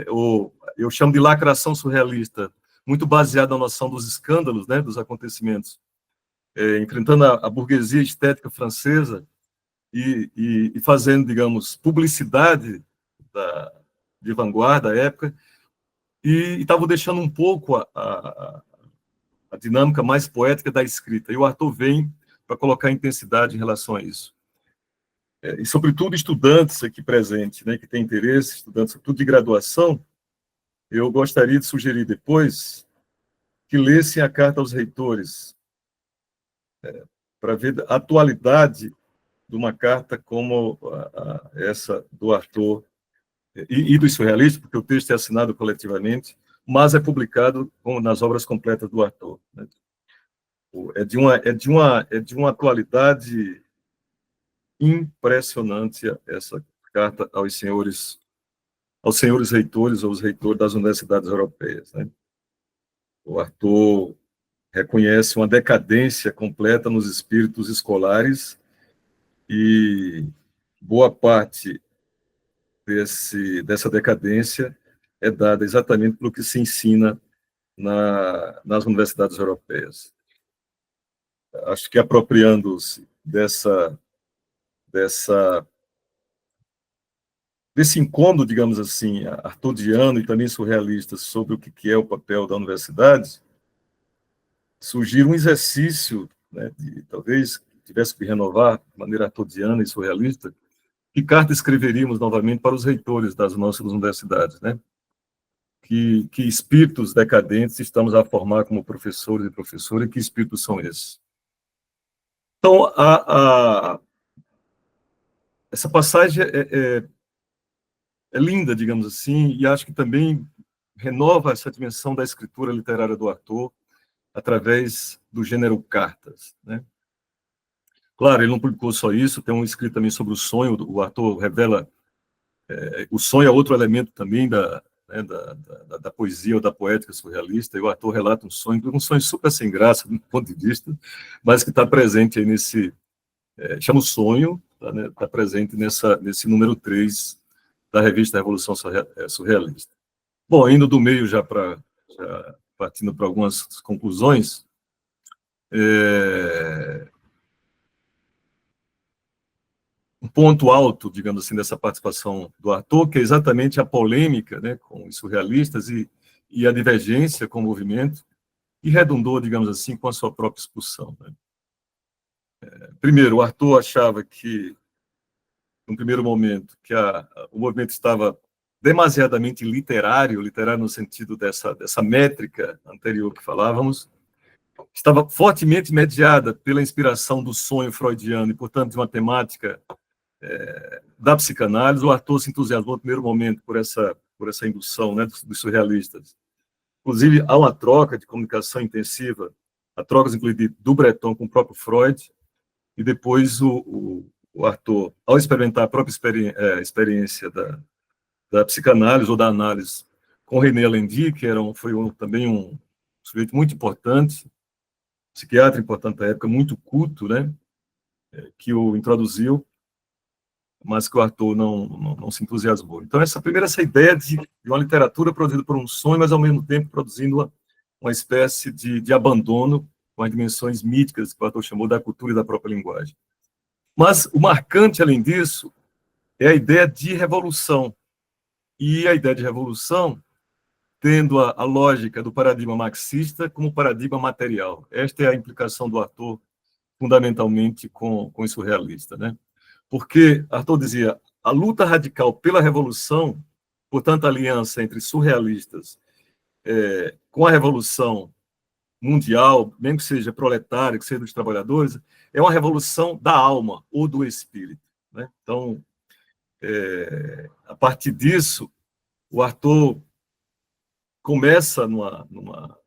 ou eu chamo de lacração surrealista, muito baseada na noção dos escândalos, né? Dos acontecimentos, enfrentando a burguesia estética francesa e fazendo, digamos, publicidade de vanguarda à época, e estavam deixando um pouco a dinâmica mais poética da escrita. E o Arthur vem para colocar intensidade em relação a isso. E, sobretudo, estudantes aqui presentes, né, que têm interesse, estudantes, sobretudo de graduação, eu gostaria de sugerir depois que lessem a carta aos reitores, para ver a atualidade de uma carta como essa do Arthur e dos surrealistas, porque o texto é assinado coletivamente, mas é publicado nas obras completas do Arthur, né? É de uma atualidade impressionante essa carta aos senhores reitores, ou os reitores das universidades europeias, né? O Arthur reconhece uma decadência completa nos espíritos escolares, e boa parte dessa decadência é dada exatamente pelo que se ensina nas universidades europeias. Acho que apropriando-se desse incômodo, digamos assim, arturiano e também surrealista sobre o que é o papel da universidade, surgiu um exercício, né, de talvez tivesse que renovar de maneira arturiana e surrealista, que carta escreveríamos novamente para os reitores das nossas universidades, né? Que espíritos decadentes estamos a formar como professores e professoras, e que espíritos são esses? Então, essa passagem é linda, digamos assim, e acho que também renova essa dimensão da escritura literária do Arthur através do gênero cartas, né? Claro, ele não publicou só isso, tem um escrito também sobre o sonho, o Arthur revela, o sonho é outro elemento também né, da poesia ou da poética surrealista, e o Arthur relata um sonho super sem graça, do ponto de vista, mas que está presente aí chama o sonho, tá presente nesse número 3 da revista Revolução Surrealista. Bom, indo do meio já partindo para algumas conclusões, um ponto alto, digamos assim, dessa participação do Arthur, que é exatamente a polêmica, né, com os surrealistas e a divergência com o movimento, e redundou, digamos assim, com a sua própria expulsão, né? Primeiro, o Arthur achava que, no primeiro momento, que o movimento estava demasiadamente literário no sentido dessa métrica anterior que falávamos, estava fortemente mediada pela inspiração do sonho freudiano e, portanto, de uma temática da psicanálise. O Arthur se entusiasmou no primeiro momento por essa indução, né, dos surrealistas. Inclusive, há uma troca de comunicação intensiva, a trocas, inclusive, do Breton com o próprio Freud, e depois o Arthur, ao experimentar a própria experiência da psicanálise ou da análise com René Lendi, que também um sujeito muito importante, psiquiatra importante da época, muito culto, né, que o introduziu, mas que o Arthur não se entusiasmou. Então, essa ideia de uma literatura produzida por um sonho, mas, ao mesmo tempo, produzindo uma espécie de abandono com as dimensões míticas que o Arthur chamou da cultura e da própria linguagem. Mas o marcante, além disso, é a ideia de revolução. E a ideia de revolução tendo a lógica do paradigma marxista como paradigma material. Esta é a implicação do Arthur, fundamentalmente, com o surrealista, né? Porque Arthur dizia, a luta radical pela revolução, portanto, a aliança entre surrealistas com a revolução mundial, mesmo que seja proletária, que seja dos trabalhadores, é uma revolução da alma ou do espírito, né? Então, a partir disso, o Arthur começa numa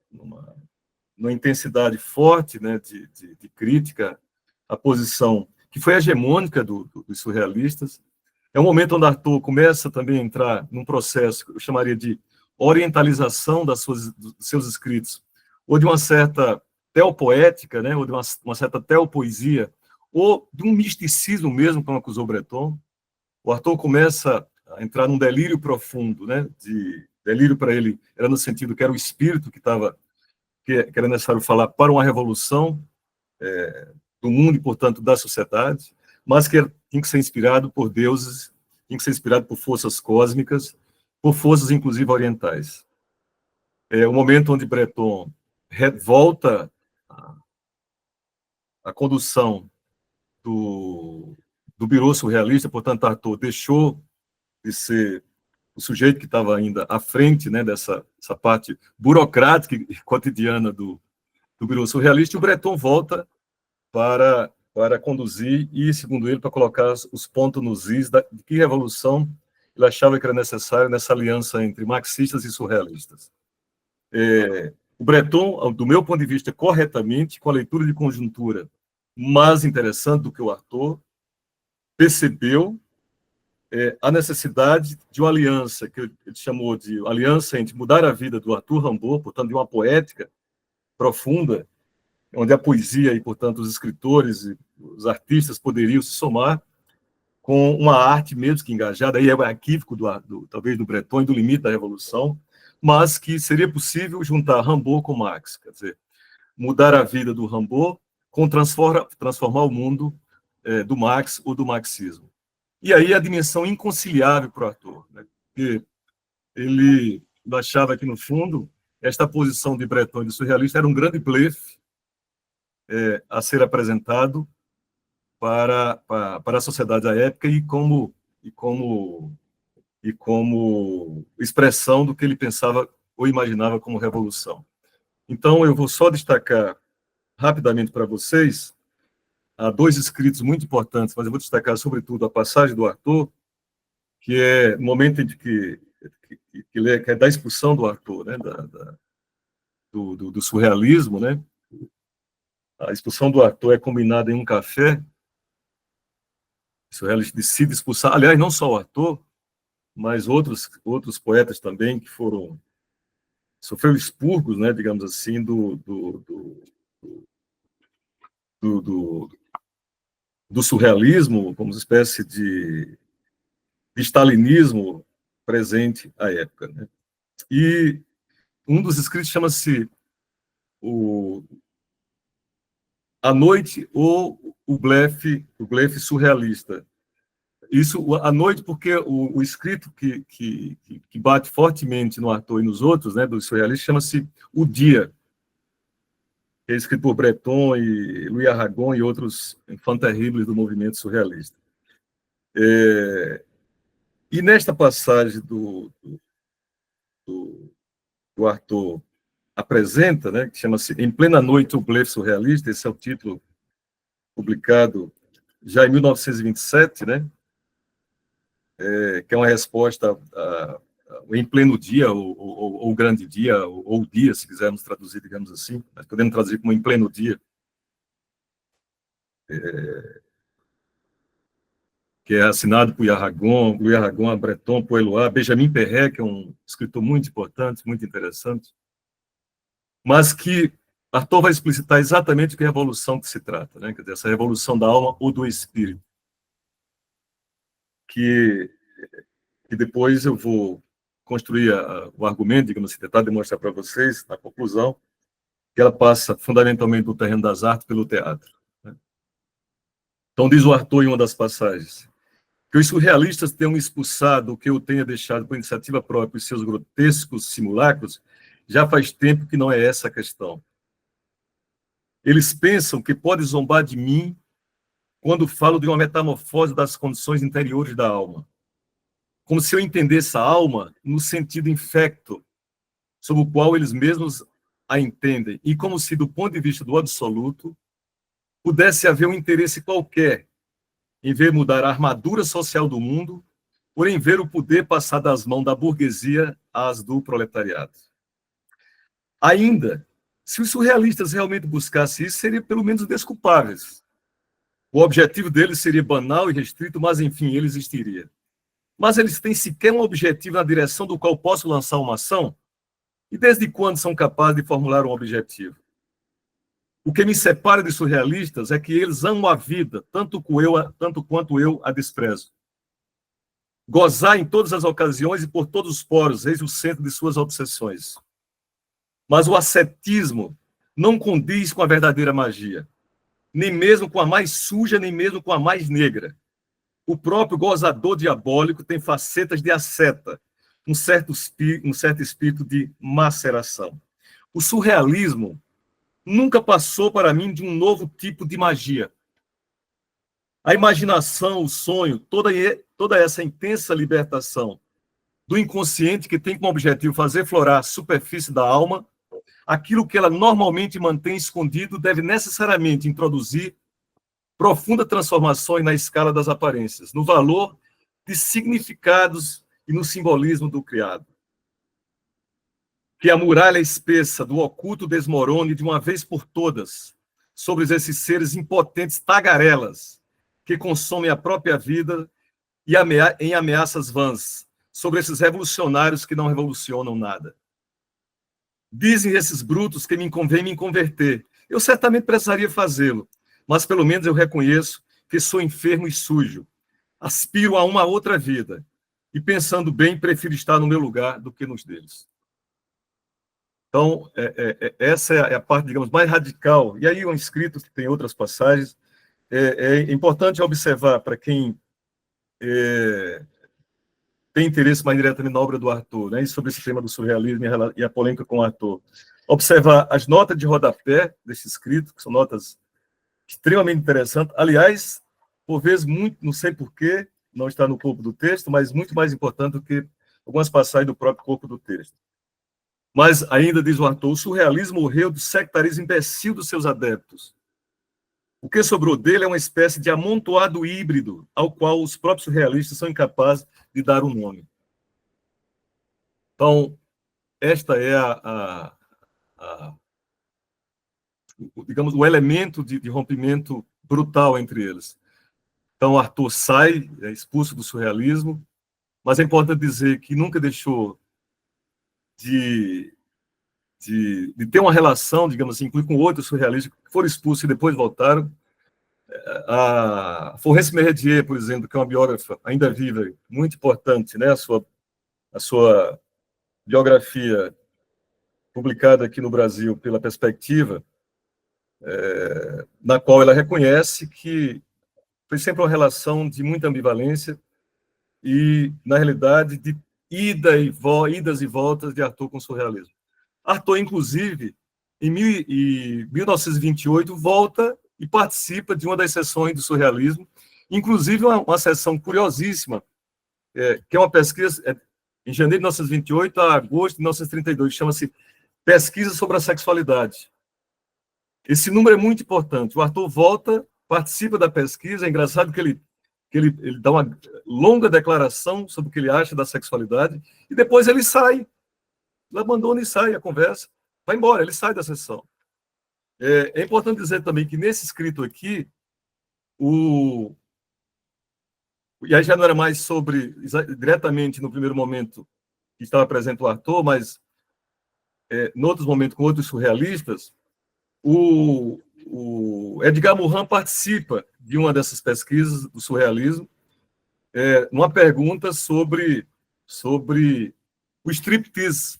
intensidade forte, né, de crítica à posição que foi hegemônica dos surrealistas. É um momento onde Arthur começa também a entrar num processo que eu chamaria de orientalização dos seus escritos, ou de uma certa teopoética, né, ou de uma certa teopoesia, ou de um misticismo mesmo, como acusou Breton. O Arthur começa a entrar num delírio profundo, né, delírio para ele era no sentido que era o espírito que era necessário falar para uma revolução do mundo e, portanto, da sociedade, mas que tinha que ser inspirado por deuses, tinha que ser inspirado por forças cósmicas, por forças, inclusive, orientais. É o momento onde Breton volta a condução do Birô Surrealista, portanto, Arthur deixou de ser o sujeito que estava ainda à frente, né, dessa parte burocrática e cotidiana do Birô Surrealista, e o Breton volta para conduzir e, segundo ele, para colocar os pontos nos is de que revolução ele achava que era necessário nessa aliança entre marxistas e surrealistas. O Breton, do meu ponto de vista, corretamente, com a leitura de conjuntura mais interessante do que o Arthur, percebeu a necessidade de uma aliança, que ele chamou de aliança entre mudar a vida do Arthur Rimbaud, portanto, de uma poética profunda, onde a poesia e, portanto, os escritores e os artistas poderiam se somar com uma arte mesmo que engajada, aí é o equívoco talvez do Breton e do limite da revolução, mas que seria possível juntar Rimbaud com Marx, quer dizer, mudar a vida do Rimbaud com transformar o mundo do Marx ou do marxismo. E aí a dimensão inconciliável para o Arthur, né? Porque ele achava que, no fundo, esta posição de Breton e de surrealista era um grande blefe a ser apresentado para a sociedade da época e como expressão do que ele pensava ou imaginava como revolução. Então, eu vou só destacar rapidamente para vocês dois escritos muito importantes, mas eu vou destacar, sobretudo, a passagem do Arthur, que é o momento em que é da expulsão do Arthur, né, do surrealismo, né? A expulsão do Arthur é combinada em um café. O surrealista decide expulsar, aliás, não só o Arthur, mas outros poetas também que sofreram expurgos, né, digamos assim, do surrealismo, como uma espécie de stalinismo presente à época, né? E um dos escritos chama-se A Noite ou o blefe surrealista. Isso, a noite, porque o escrito que bate fortemente no Arthur e nos outros, né, dos surrealistas, chama-se O Dia, que é escrito por Breton e Louis Aragon e outros enfants terribles do movimento surrealista. E nesta passagem do Arthur apresenta, né, que chama-se Em Plena Noite, o Blefe Surrealista, esse é o título publicado já em 1927, né, que é uma resposta em pleno dia, ou grande dia, ou dia, se quisermos traduzir, digamos assim, mas podemos traduzir como em pleno dia, que é assinado por Louis Aragon, Breton, por Eluard, Benjamin Perret, que é um escritor muito importante, muito interessante, mas que Arthur vai explicitar exatamente o que é a revolução que se trata, né? Quer dizer, essa revolução da alma ou do espírito, que depois eu vou construir o argumento, digamos assim, tentar demonstrar para vocês, na conclusão, que ela passa fundamentalmente do terreno das artes pelo teatro, né? Então, diz o Arthur em uma das passagens, que os surrealistas tenham expulsado o que eu tenha deixado por iniciativa própria os seus grotescos simulacros, já faz tempo que não é essa a questão. Eles pensam que pode zombar de mim quando falo de uma metamorfose das condições interiores da alma, como se eu entendesse a alma no sentido infecto, sob o qual eles mesmos a entendem, e como se, do ponto de vista do absoluto, pudesse haver um interesse qualquer em ver mudar a armadura social do mundo, por em ver o poder passar das mãos da burguesia às do proletariado. Ainda, se os surrealistas realmente buscassem isso, seriam pelo menos desculpáveis. O objetivo deles seria banal e restrito, mas, enfim, ele existiria. Mas eles têm sequer um objetivo na direção do qual posso lançar uma ação? E desde quando são capazes de formular um objetivo? O que me separa de surrealistas é que eles amam a vida, tanto quanto eu a desprezo. Gozar em todas as ocasiões e por todos os poros, eis o centro de suas obsessões. Mas o ascetismo não condiz com a verdadeira magia, nem mesmo com a mais suja, nem mesmo com a mais negra. O próprio gozador diabólico tem facetas de asceta, um certo espírito de maceração. O surrealismo nunca passou para mim de um novo tipo de magia. A imaginação, o sonho, toda essa intensa libertação do inconsciente que tem como objetivo fazer florar a superfície da alma, aquilo que ela normalmente mantém escondido deve necessariamente introduzir profunda transformação na escala das aparências, no valor de significados e no simbolismo do criado. Que a muralha espessa do oculto desmorone de uma vez por todas sobre esses seres impotentes tagarelas que consomem a própria vida e em ameaças vãs, sobre esses revolucionários que não revolucionam nada. Dizem esses brutos que me convém me converter. Eu certamente precisaria fazê-lo, mas pelo menos eu reconheço que sou enfermo e sujo. Aspiro a uma outra vida e, pensando bem, prefiro estar no meu lugar do que nos deles. Então, essa é a parte, digamos, mais radical. E aí, um escrito que tem outras passagens. É importante observar, para quem tem interesse mais diretamente na obra do Arthur, né, e sobre esse tema do surrealismo e a polêmica com o Arthur, observar as notas de rodapé desse escrito, que são notas extremamente interessantes. Aliás, por vezes, muito, não sei porquê, não está no corpo do texto, mas muito mais importante do que algumas passagens do próprio corpo do texto. Mas, ainda diz o Arthur, o surrealismo morreu do sectarismo imbecil dos seus adeptos. O que sobrou dele é uma espécie de amontoado híbrido, ao qual os próprios surrealistas são incapazes de dar um nome. Então, esta é digamos, o elemento de rompimento brutal entre eles. Então, Arthur sai, é expulso do surrealismo, mas é importante dizer que nunca deixou de ter uma relação, digamos assim, com outros surrealistas que foram expulsos e depois voltaram. A Florence Meredier, por exemplo, que é uma biógrafa ainda viva, muito importante, né? A sua biografia publicada aqui no Brasil pela Perspectiva, na qual ela reconhece que foi sempre uma relação de muita ambivalência e, na realidade, de idas e voltas de Arthur com o surrealismo. Arthur, inclusive, em 1928, volta e participa de uma das sessões do surrealismo, inclusive uma sessão curiosíssima, que é uma pesquisa em janeiro de 1928 a agosto de 1932, que chama-se Pesquisa sobre a Sexualidade. Esse número é muito importante. O Arthur volta, participa da pesquisa, é engraçado que ele dá uma longa declaração sobre o que ele acha da sexualidade, e depois ele sai, ele abandona e sai a conversa, vai embora, ele sai da sessão. É importante dizer também que nesse escrito aqui, e aí já não era mais sobre, diretamente no primeiro momento, que estava presente o Arthur, mas em outros momentos com outros surrealistas, o Edgar Morin participa de uma dessas pesquisas do surrealismo, numa pergunta sobre o striptease,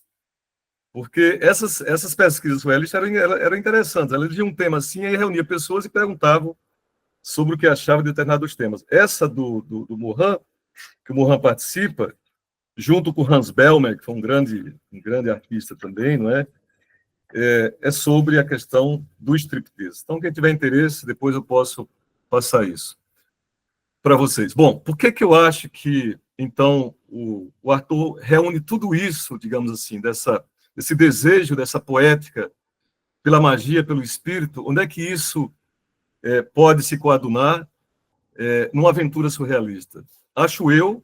porque essas pesquisas surrealistas eram interessantes, elas tinham um tema assim, aí reunia pessoas e perguntavam sobre o que achava de determinados temas. Essa do Morin, que o Morin participa, junto com Hans Bellmer, que foi um grande artista também, não é? É sobre a questão do striptease. Então, quem tiver interesse, depois eu posso passar isso para vocês. Bom, por que eu acho que, então, o Arthur reúne tudo isso, digamos assim, desse desejo, dessa poética pela magia, pelo espírito, onde é que isso pode se coadunar numa aventura surrealista? Acho eu,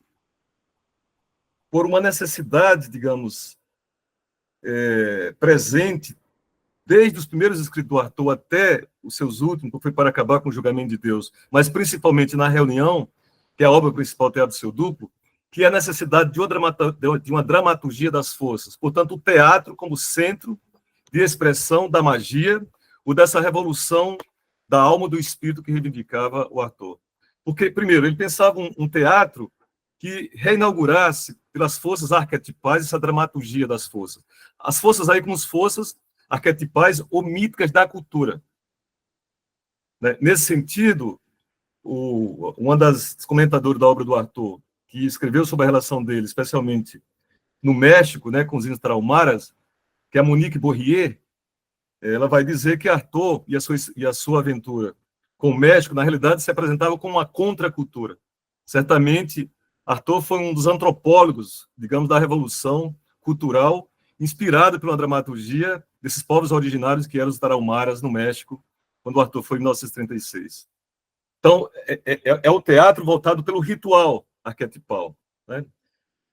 por uma necessidade, digamos, presente desde os primeiros escritos do Arthur até os seus últimos, que foi para acabar com o julgamento de Deus, mas principalmente na reunião, que é a obra principal do Teatro do Seu Duplo, que é a necessidade de uma dramaturgia das forças. Portanto, o teatro como centro de expressão da magia, ou dessa revolução da alma do espírito que reivindicava o Arthur. Porque, primeiro, ele pensava um teatro que reinaugurasse, pelas forças arquetipais, essa dramaturgia das forças. As forças aí como as forças arquetipais ou míticas da cultura. Nesse sentido, uma das comentadoras da obra do Arthur, que escreveu sobre a relação dele, especialmente no México, com os índios Tarahumaras, que é a Monique Bourrier, ela vai dizer que Arthur e a sua aventura com o México, na realidade, se apresentava como uma contracultura. Certamente, Arthur foi um dos antropólogos, digamos, da revolução cultural, inspirado por uma dramaturgia desses povos originários que eram os Tarahumaras, no México, quando o Arthur foi em 1936. Então, é o teatro voltado pelo ritual arquetipal, né?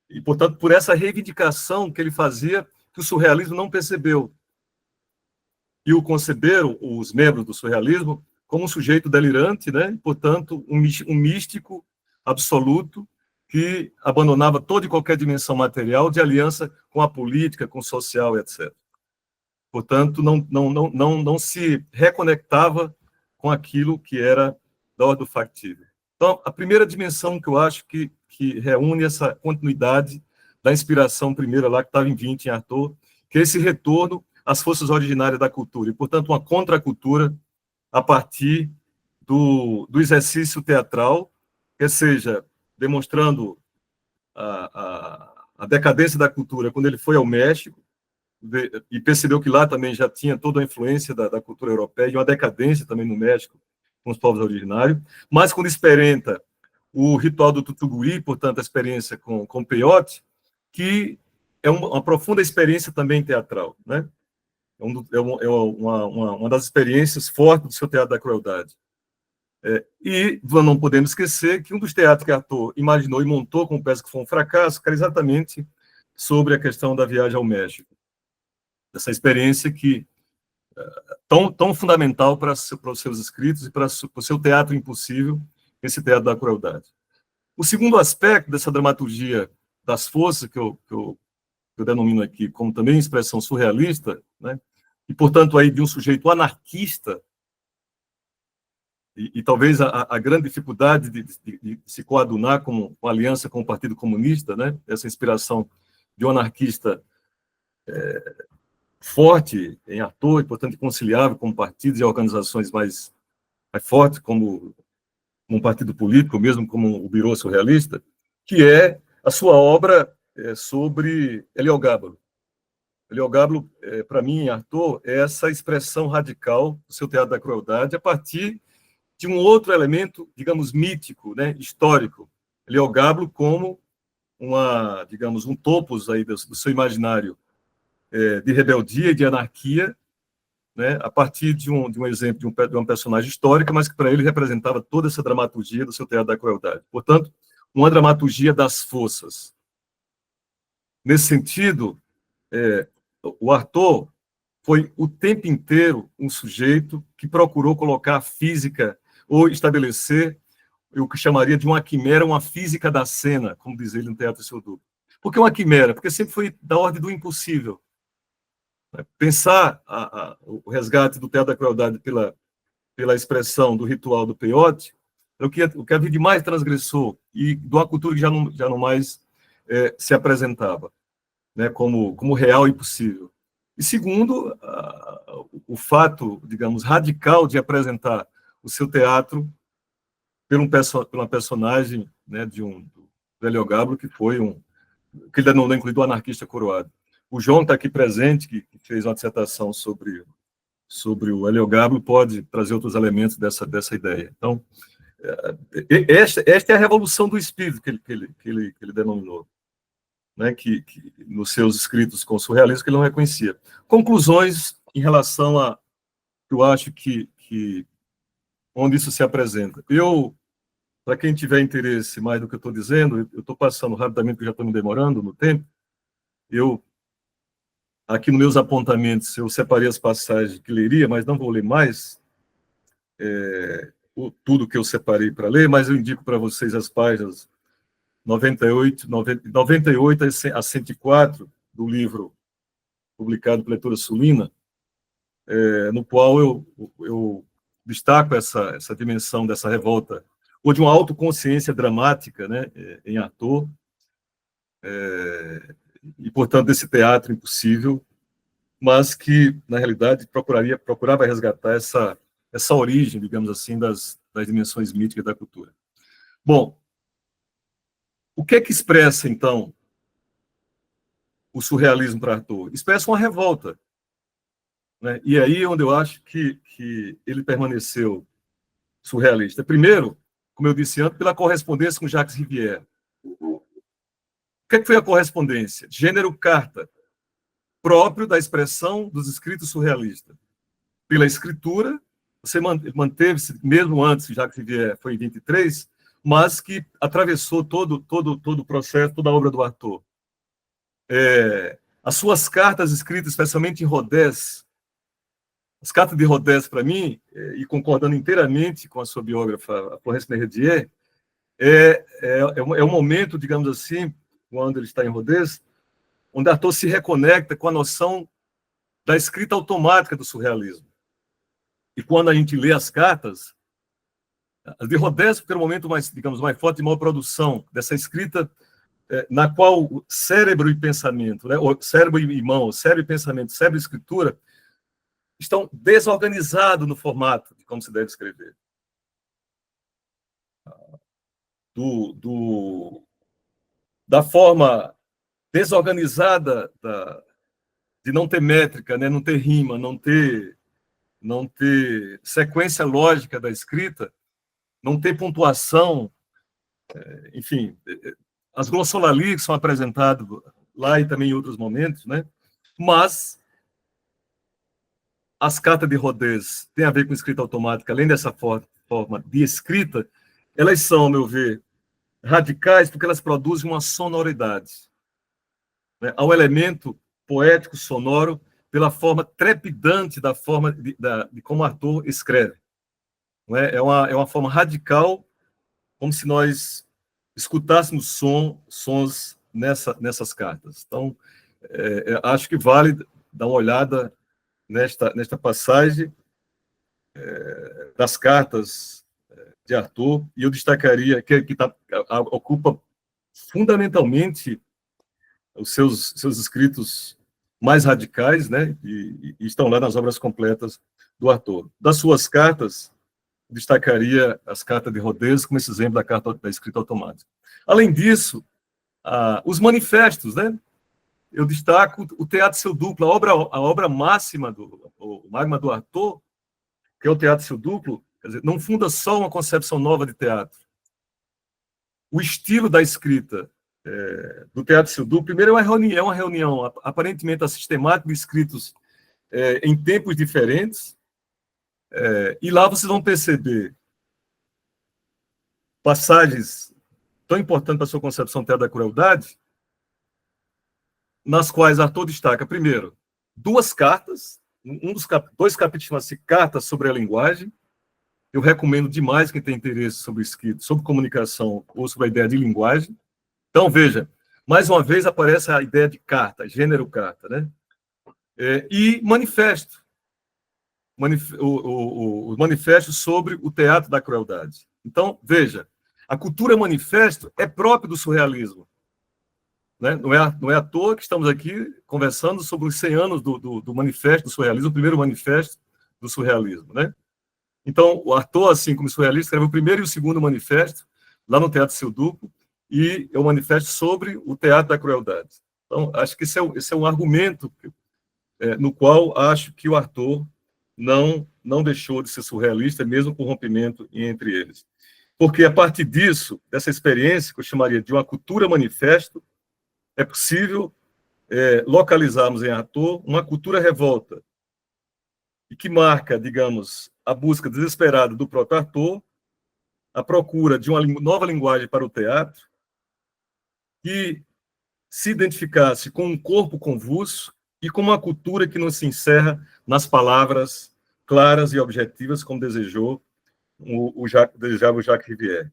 E, portanto, por essa reivindicação que ele fazia, que o surrealismo não percebeu. E o conceberam, os membros do surrealismo, como um sujeito delirante, né? E, portanto, um místico absoluto, que abandonava toda e qualquer dimensão material de aliança com a política, com o social, etc. Portanto, não se reconectava com aquilo que era da ordem do factível. Então, a primeira dimensão que eu acho que reúne essa continuidade da inspiração primeira lá, que estava em 20 em Arthur, que é esse retorno às forças originárias da cultura, e, portanto, uma contracultura a partir do exercício teatral, que seja demonstrando a decadência da cultura quando ele foi ao México, e percebeu que lá também já tinha toda a influência da cultura europeia, e uma decadência também no México, com os povos originários, mas quando experimenta o ritual do Tutuguri, portanto, a experiência com o peiote, que é uma profunda experiência também teatral, né? Uma das experiências fortes do seu Teatro da Crueldade. E não podemos esquecer que um dos teatros que Arthur imaginou e montou com peça que foi um fracasso, que era exatamente sobre a questão da viagem ao México. Essa experiência que tão fundamental para os seus escritos e para o seu teatro impossível, esse Teatro da Crueldade. O segundo aspecto dessa dramaturgia das forças, que eu denomino aqui como também expressão surrealista, né? E, portanto, aí de um sujeito anarquista, e talvez a grande dificuldade de se coadunar com uma aliança com o Partido Comunista, né? Essa inspiração de um anarquista forte em Arthur, e, portanto, conciliável com partidos e organizações mais fortes, como um partido político, mesmo como o Birô Surrealista, que é a sua obra sobre Heliogábalo. Heliogábalo, para mim, Arthur, é essa expressão radical do seu Teatro da Crueldade a partir de um outro elemento, digamos, mítico, né, histórico. Heliogábalo como digamos, um topos aí do seu imaginário de rebeldia e de anarquia, né, a partir de um exemplo de uma personagem histórica, mas que para ele representava toda essa dramaturgia do seu Teatro da Crueldade. Portanto, uma dramaturgia das forças. Nesse sentido, o Arthur foi o tempo inteiro um sujeito que procurou colocar a física ou estabelecer o que chamaria de uma quimera, uma física da cena, como diz ele no Teatro Seu Duplo. Por que uma quimera? Porque sempre foi da ordem do impossível. Pensar o resgate do Teatro da Crueldade pela expressão do ritual do peiote é o que havia de mais transgressor e de uma cultura que já não mais se apresentava, né, como real e possível. E segundo, o fato, digamos, radical de apresentar o seu teatro por uma personagem, né, do Heliogábalo, que ele não incluiu o anarquista coroado. O João está aqui presente, que fez uma dissertação sobre o Heliogábalo, pode trazer outros elementos dessa ideia. Então, esta é a revolução do espírito que ele denominou, né, que nos seus escritos com o surrealismo, que ele não reconhecia. Conclusões em relação a, eu acho que onde isso se apresenta. Para quem tiver interesse mais do que eu estou dizendo, eu estou passando rapidamente, porque já estou me demorando no tempo. Aqui nos meus apontamentos, eu separei as passagens que leria, mas não vou ler mais tudo que eu separei para ler, mas eu indico para vocês as páginas 98 a 104 do livro publicado pela Leitura Sulina, no qual eu destaco essa dimensão dessa revolta, ou de uma autoconsciência dramática, né, em Arthur, e, portanto, desse teatro impossível, mas que, na realidade, procurava resgatar essa origem, digamos assim, das dimensões míticas da cultura. Bom, o que é que expressa, então, o surrealismo para Arthur? Expressa uma revolta, né? E aí é onde eu acho que ele permaneceu surrealista. Primeiro, como eu disse antes, pela correspondência com Jacques Rivière. O que é que foi a correspondência? Gênero carta, próprio da expressão dos escritos surrealistas. Pela escritura, você manteve-se, mesmo antes, Jacques Rivière foi em 23, mas que atravessou todo o processo, toda a obra do Arthur. As suas cartas escritas, especialmente em Rodez, as cartas de Rodez, para mim, e concordando inteiramente com a sua biógrafa, a Florence Meredier, é um momento, digamos assim, quando ele está em Rodez, onde Arthur se reconecta com a noção da escrita automática do surrealismo. E quando a gente lê as cartas, as de Rodez, porque era o momento mais, digamos, mais forte de maior produção dessa escrita, na qual o cérebro e pensamento, né, o cérebro e mão, cérebro e pensamento, cérebro e escritura, estão desorganizados no formato de como se deve escrever. Da forma desorganizada de não ter métrica, né, não ter rima, não ter sequência lógica da escrita, não ter pontuação, enfim, as glossolalias que são apresentadas lá e também em outros momentos, né? Mas as cartas de Rodez têm a ver com escrita automática, além dessa forma de escrita, elas são, ao meu ver, radicais porque elas produzem uma sonoridade, né? Há um elemento poético sonoro pela forma trepidante da forma de como Arthur escreve. Não é? É uma forma radical, como se nós escutássemos sons nessas cartas. Então, acho que vale dar uma olhada nesta passagem das cartas de Arthur, e eu destacaria que ocupa fundamentalmente os seus escritos mais radicais, né? E estão lá nas obras completas do Arthur. Das suas cartas, destacaria as cartas de Rodez como esse exemplo da carta da escrita automática. Além disso, os manifestos, né? Eu destaco o Teatro Seu Duplo, a obra máxima o magma do Arthur, que é o Teatro Seu Duplo, quer dizer, não funda só uma concepção nova de teatro. O estilo da escrita do Teatro Seu Duplo, primeiro, é uma reunião aparentemente sistemática de escritos em tempos diferentes, e lá vocês vão perceber passagens tão importantes para a sua concepção teatro da crueldade, nas quais Arthur destaca, primeiro, duas cartas, dois capítulos chamam-se Cartas sobre a Linguagem. Eu recomendo demais quem tem interesse sobre escrita, sobre comunicação ou sobre a ideia de linguagem. Então, veja, mais uma vez aparece a ideia de carta, gênero carta, né? E manifesto. O manifesto sobre o teatro da crueldade. Então, veja, a cultura manifesto é própria do surrealismo. Né? Não é à toa que estamos aqui conversando sobre os 100 anos do manifesto do surrealismo, o primeiro manifesto do surrealismo. Né? Então, o Arthur, assim como o surrealista, escreveu o primeiro e o segundo manifesto, lá no Teatro Seu Duplo, e é um manifesto sobre o teatro da crueldade. Então, acho que esse é um argumento no qual acho que o Arthur não deixou de ser surrealista, mesmo com o rompimento entre eles. Porque, a partir disso, dessa experiência, que eu chamaria de uma cultura manifesto, é possível localizarmos em Arthur uma cultura revolta, e que marca, digamos, a busca desesperada do próprio Arthur, a procura de uma nova linguagem para o teatro, que se identificasse com um corpo convulso e com uma cultura que não se encerra nas palavras claras e objetivas, como desejava o Jacques Rivière.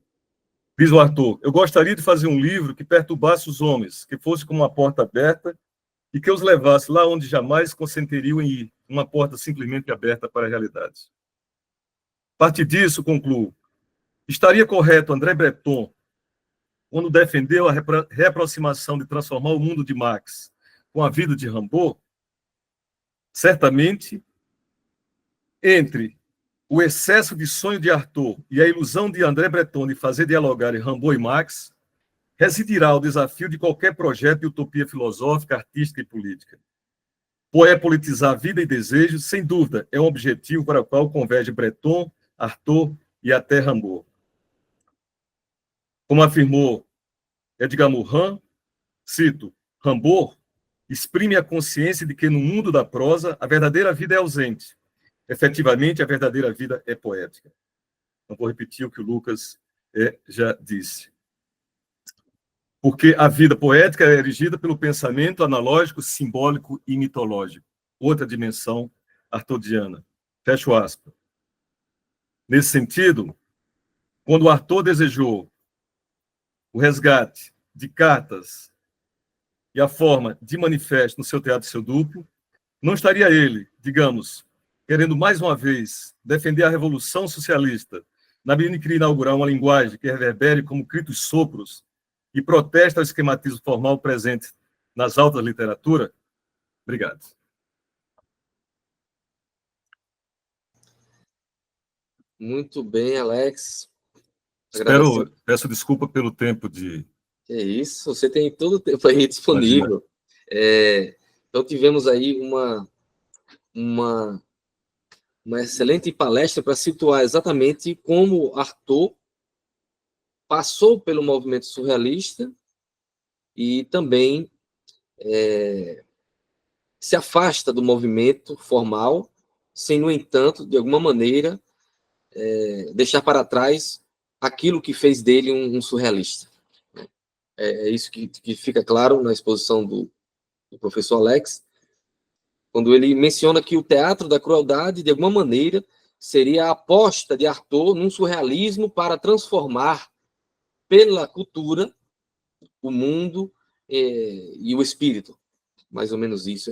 Diz o Arthur: eu gostaria de fazer um livro que perturbasse os homens, que fosse como uma porta aberta e que os levasse lá onde jamais consentiriam em ir, uma porta simplesmente aberta para a realidade. A partir disso, concluo, estaria correto André Breton, quando defendeu a reaproximação de transformar o mundo de Marx com a vida de Rimbaud? Certamente, entre o excesso de sonho de Arthur e a ilusão de André Breton de fazer dialogar Rimbaud e Marx, residirá o desafio de qualquer projeto de utopia filosófica, artística e política. Politizar vida e desejo, sem dúvida, é um objetivo para o qual converge Breton, Arthur e até Rimbaud. Como afirmou Edgar Morin, cito, Rimbaud exprime a consciência de que no mundo da prosa a verdadeira vida é ausente. Efetivamente, a verdadeira vida é poética. Não vou repetir o que o Lucas já disse. Porque a vida poética é erigida pelo pensamento analógico, simbólico e mitológico. Outra dimensão arturiana. Fecho aspas. Nesse sentido, quando Arthur desejou o resgate de cartas e a forma de manifesto no seu Teatro Seu Duplo, não estaria ele, digamos, querendo mais uma vez defender a revolução socialista, na medida em que queria inaugurar uma linguagem que reverbere como gritos sopros e protesta o esquematismo formal presente nas altas literaturas? Obrigado. Muito bem, Alex. Peço desculpa pelo tempo de... É isso, você tem todo o tempo aí disponível. Então, tivemos aí uma excelente palestra para situar exatamente como Arthur passou pelo movimento surrealista e também se afasta do movimento formal, sem, no entanto, de alguma maneira, deixar para trás aquilo que fez dele um surrealista. É isso que fica claro na exposição do professor Alex, quando ele menciona que o teatro da crueldade, de alguma maneira, seria a aposta de Arthur num surrealismo para transformar pela cultura o mundo e o espírito. Mais ou menos isso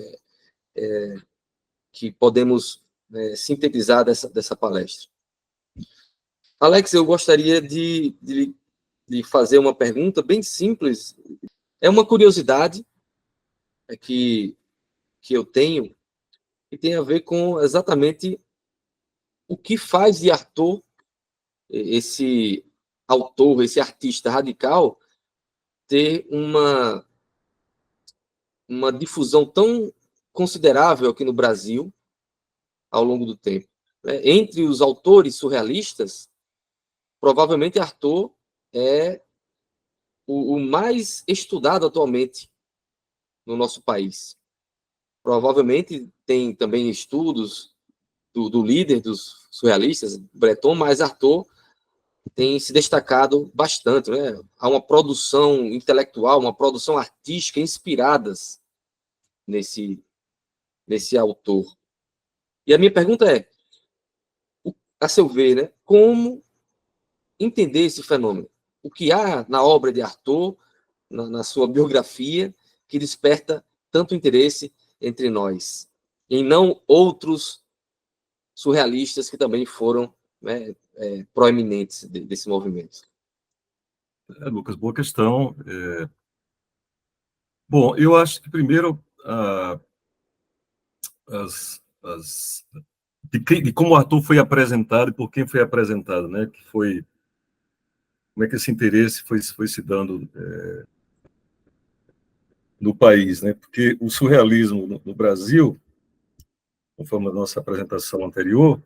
que podemos sintetizar dessa palestra. Alex, eu gostaria de fazer uma pergunta bem simples. É uma curiosidade que que eu tenho, que tem a ver com exatamente o que faz de Arthur, esse autor, esse artista radical, ter uma difusão tão considerável aqui no Brasil ao longo do tempo. Entre os autores surrealistas, provavelmente Arthur é o mais estudado atualmente no nosso país. Provavelmente tem também estudos do líder dos surrealistas, Breton, mas Arthur tem se destacado bastante. Né? Há uma produção intelectual, uma produção artística inspiradas nesse autor. E a minha pergunta é, a seu ver, né, como entender esse fenômeno? O que há na obra de Arthur, na sua biografia, que desperta tanto interesse entre nós, em não outros surrealistas que também foram, né, proeminentes desse movimento? Lucas, boa questão. Bom, eu acho que primeiro de como o Arthur foi apresentado e por quem foi apresentado, né? Que foi como é que esse interesse foi se dando no país, né? Porque o surrealismo no Brasil, conforme a nossa apresentação anterior,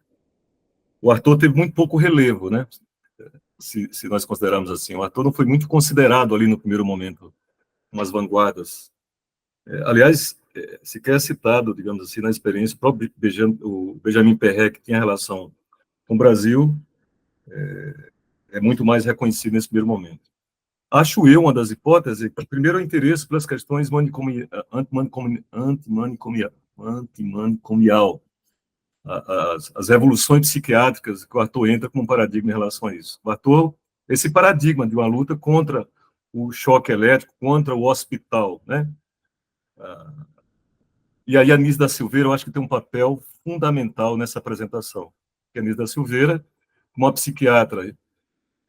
o Arthur teve muito pouco relevo, né? Se nós considerarmos assim, o Arthur não foi muito considerado ali no primeiro momento, umas vanguardas. Aliás, sequer é citado, digamos assim, na experiência, o próprio Benjamin Perret, que tinha relação com o Brasil, é muito mais reconhecido nesse primeiro momento. Acho eu, uma das hipóteses, que primeiro é o interesse pelas questões antimanicomial, as revoluções psiquiátricas que o Arthur entra como paradigma em relação a isso. O Arthur, esse paradigma de uma luta contra o choque elétrico, contra o hospital, né? E aí a Anísio da Silveira, eu acho que tem um papel fundamental nessa apresentação. A Anísio da Silveira, uma psiquiatra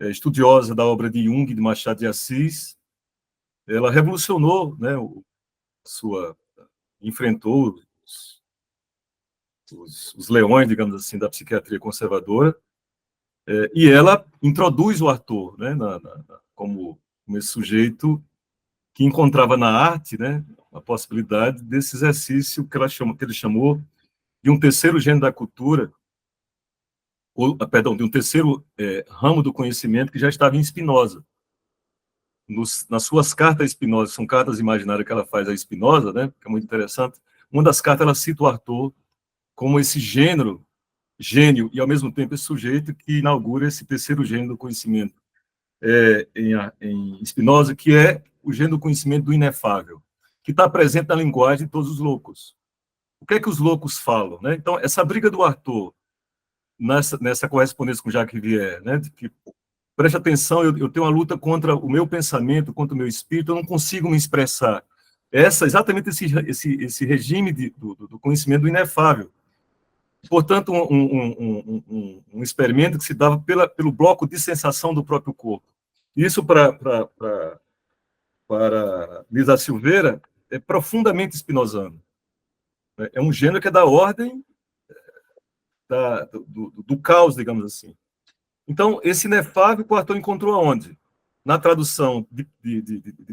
estudiosa da obra de Jung, de Machado de Assis, ela revolucionou, né, enfrentou os leões, digamos assim, da psiquiatria conservadora, e ela introduz o Arthur, né, como esse sujeito que encontrava na arte, né, a possibilidade desse exercício que ele chamou de um terceiro gênero da cultura, de um terceiro ramo do conhecimento que já estava em Spinoza. Nas suas cartas Spinoza, são cartas imaginárias que ela faz a Spinoza, né, que é muito interessante, uma das cartas ela cita o Arthur como esse gênio, e ao mesmo tempo esse sujeito que inaugura esse terceiro gênero do conhecimento em Spinoza, que é o gênero do conhecimento do inefável, que está presente na linguagem de todos os loucos. O que é que os loucos falam? Né? Então, essa briga do Arthur, nessa correspondência com Jacques Rivière, né, de que, preste atenção, eu tenho uma luta contra o meu pensamento, contra o meu espírito, eu não consigo me expressar. Exatamente esse regime do conhecimento do inefável. Portanto, um experimento que se dava pelo bloco de sensação do próprio corpo. Isso, para Lisa Silveira, é profundamente spinozano. É um gênero que é da ordem do caos, digamos assim. Então, esse inefável o Arthur encontrou aonde? Na tradução de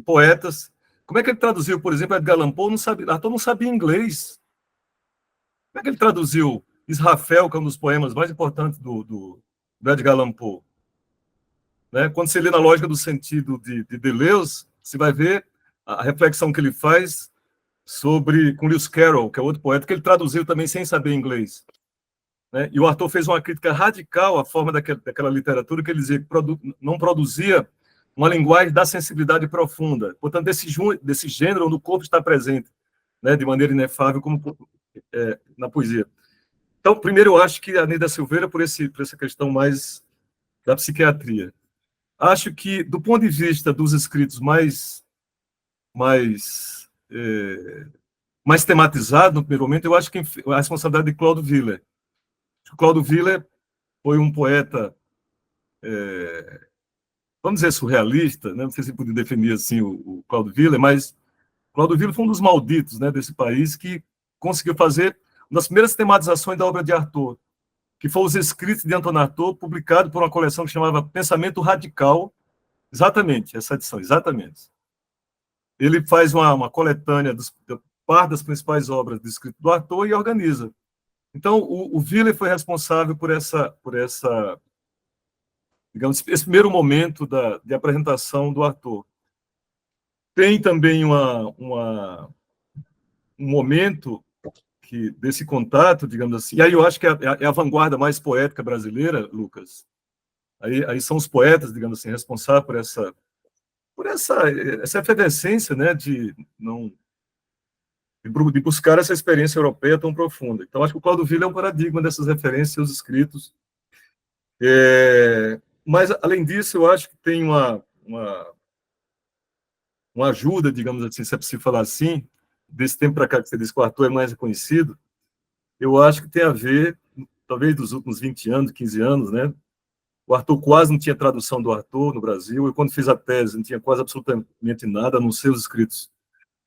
poetas. Como é que ele traduziu, por exemplo, Edgar Allan Poe? Arthur não sabia inglês. Como é que ele traduziu Israfel, que é um dos poemas mais importantes do Edgar Allan Poe? Né? Quando você lê na lógica do sentido de Deleuze, você vai ver a reflexão que ele faz com Lewis Carroll, que é outro poeta, que ele traduziu também sem saber inglês. Né? E o Arthur fez uma crítica radical à forma daquela literatura que ele dizia que não produzia uma linguagem da sensibilidade profunda. Portanto, desse gênero onde o corpo está presente, né, de maneira inefável, como na poesia. Então, primeiro, eu acho que a Anísio da Silveira, por essa questão mais da psiquiatria. Acho que, do ponto de vista dos escritos mais tematizados, no primeiro momento, eu acho que a responsabilidade de Claude Willer. Claude Willer foi um poeta, vamos dizer, surrealista, né? Não sei se pode definir assim o Claude Willer, mas Claude Willer foi um dos malditos, né, desse país que conseguiu fazer uma das primeiras sistematizações da obra de Artaud, que foram os escritos de Antonin Artaud, publicado por uma coleção que chamava Pensamento Radical. Exatamente, essa edição, exatamente. Ele faz uma coletânea de parte das principais obras do escrito do Artaud e organiza. Então, o Willer foi responsável por essa, digamos, esse primeiro momento de apresentação do Artaud. Tem também um momento desse contato, digamos assim, e aí eu acho que é a vanguarda mais poética brasileira, Lucas. Aí são os poetas, digamos assim, responsáveis por essa efervescência, né, de buscar essa experiência europeia tão profunda. Então, acho que o Cláudio Willer é um paradigma dessas referências, seus escritos. Mas, além disso, eu acho que tem uma ajuda, digamos assim, se é possível falar assim, desse tempo para cá que você disse que o Artaud é mais reconhecido, eu acho que tem a ver, talvez dos últimos 20 anos, 15 anos, né? O Artaud quase não tinha tradução do Artaud no Brasil, e quando fiz a tese não tinha quase absolutamente nada, a não ser os escritos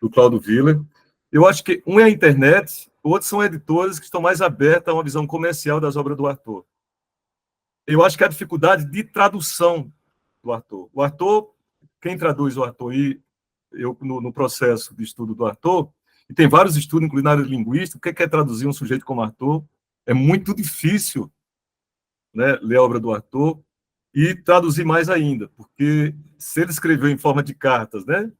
do Cláudio Willer. Eu acho que um é a internet, outros são editores que estão mais abertos a uma visão comercial das obras do Artaud. Eu acho que a dificuldade de tradução do Artaud. O Artaud, quem traduz o Artaud, e eu no processo de estudo do Artaud, e tem vários estudos, incluindo na área de linguística, o que é traduzir um sujeito como Artaud? É muito difícil, né, ler a obra do Artaud e traduzir mais ainda, porque se ele escreveu em forma de cartas, né,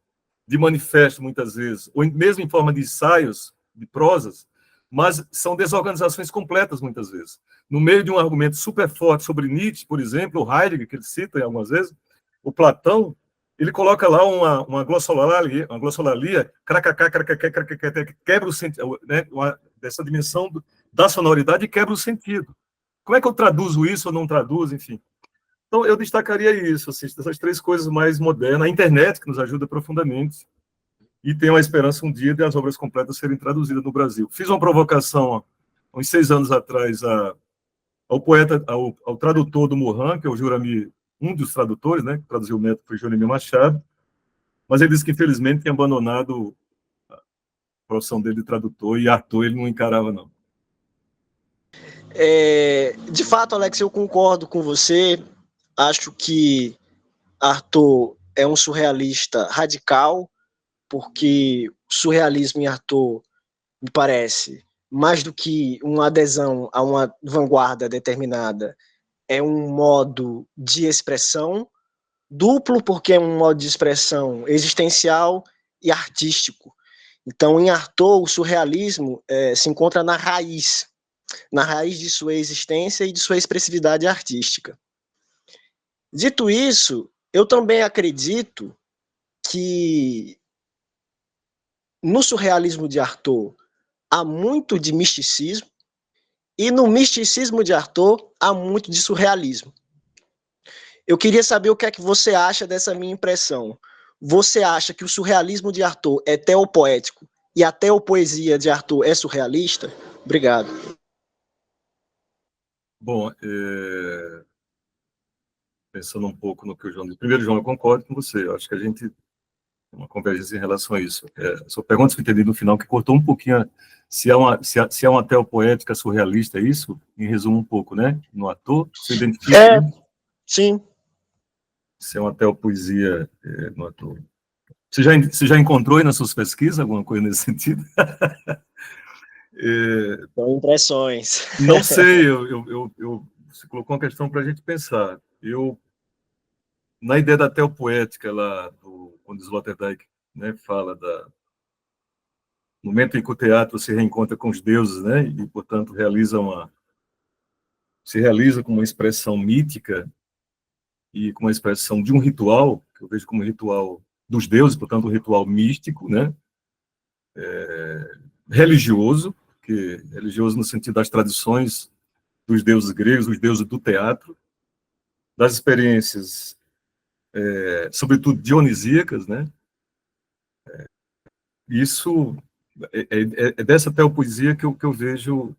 de manifesto, muitas vezes, ou mesmo em forma de ensaios, de prosas, mas são desorganizações completas, muitas vezes. No meio de um argumento super forte sobre Nietzsche, por exemplo, o Heidegger, que ele cita algumas vezes, o Platão, ele coloca lá uma glossolalia, quebra o sentido, né, dessa dimensão da sonoridade e quebra o sentido. Como é que eu traduzo isso ou não traduzo, enfim? Então, eu destacaria isso, assim, essas três coisas mais modernas. A internet, que nos ajuda profundamente, e tenho a esperança um dia de as obras completas serem traduzidas no Brasil. Fiz uma provocação, há uns 6 anos atrás, ao poeta, ao tradutor do Morin, que é o Jurami, um dos tradutores, né, que traduziu o método, foi Jurami Machado, mas ele disse que, infelizmente, tinha abandonado a profissão dele de tradutor, e Artaud ele não encarava, não. De fato, Alex, eu concordo com você. Acho que Artaud é um surrealista radical, porque o surrealismo em Artaud, me parece, mais do que uma adesão a uma vanguarda determinada, é um modo de expressão, duplo, porque é um modo de expressão existencial e artístico. Então, em Artaud, o surrealismo se encontra na raiz de sua existência e de sua expressividade artística. Dito isso, eu também acredito que no surrealismo de Artaud há muito de misticismo e no misticismo de Artaud há muito de surrealismo. Eu queria saber o que é que você acha dessa minha impressão. Você acha que o surrealismo de Artaud é teopoético e a teopoesia de Artaud é surrealista? Obrigado. Bom, pensando um pouco no que o João disse. Primeiro, João, eu concordo com você. Eu acho que a gente tem uma convergência em relação a isso. Sua pergunta que eu entendi no final, que cortou um pouquinho, se é uma teopoética surrealista, é isso? Em resumo um pouco, né? No ator, você identifica? Sim. Se é uma teopoesia no ator. Você já encontrou aí nas suas pesquisas alguma coisa nesse sentido? São impressões. Não sei, você colocou uma questão para a gente pensar. Na ideia da teopoética, lá, quando Sloterdijk, né, fala no momento em que o teatro se reencontra com os deuses, né, e, portanto, se realiza como uma expressão mítica e como uma expressão de um ritual, que eu vejo como um ritual dos deuses, portanto, um ritual místico, né, religioso, religioso no sentido das tradições dos deuses gregos, dos deuses do teatro, das experiências, sobretudo dionisíacas, né? Isso é dessa teopoesia que eu vejo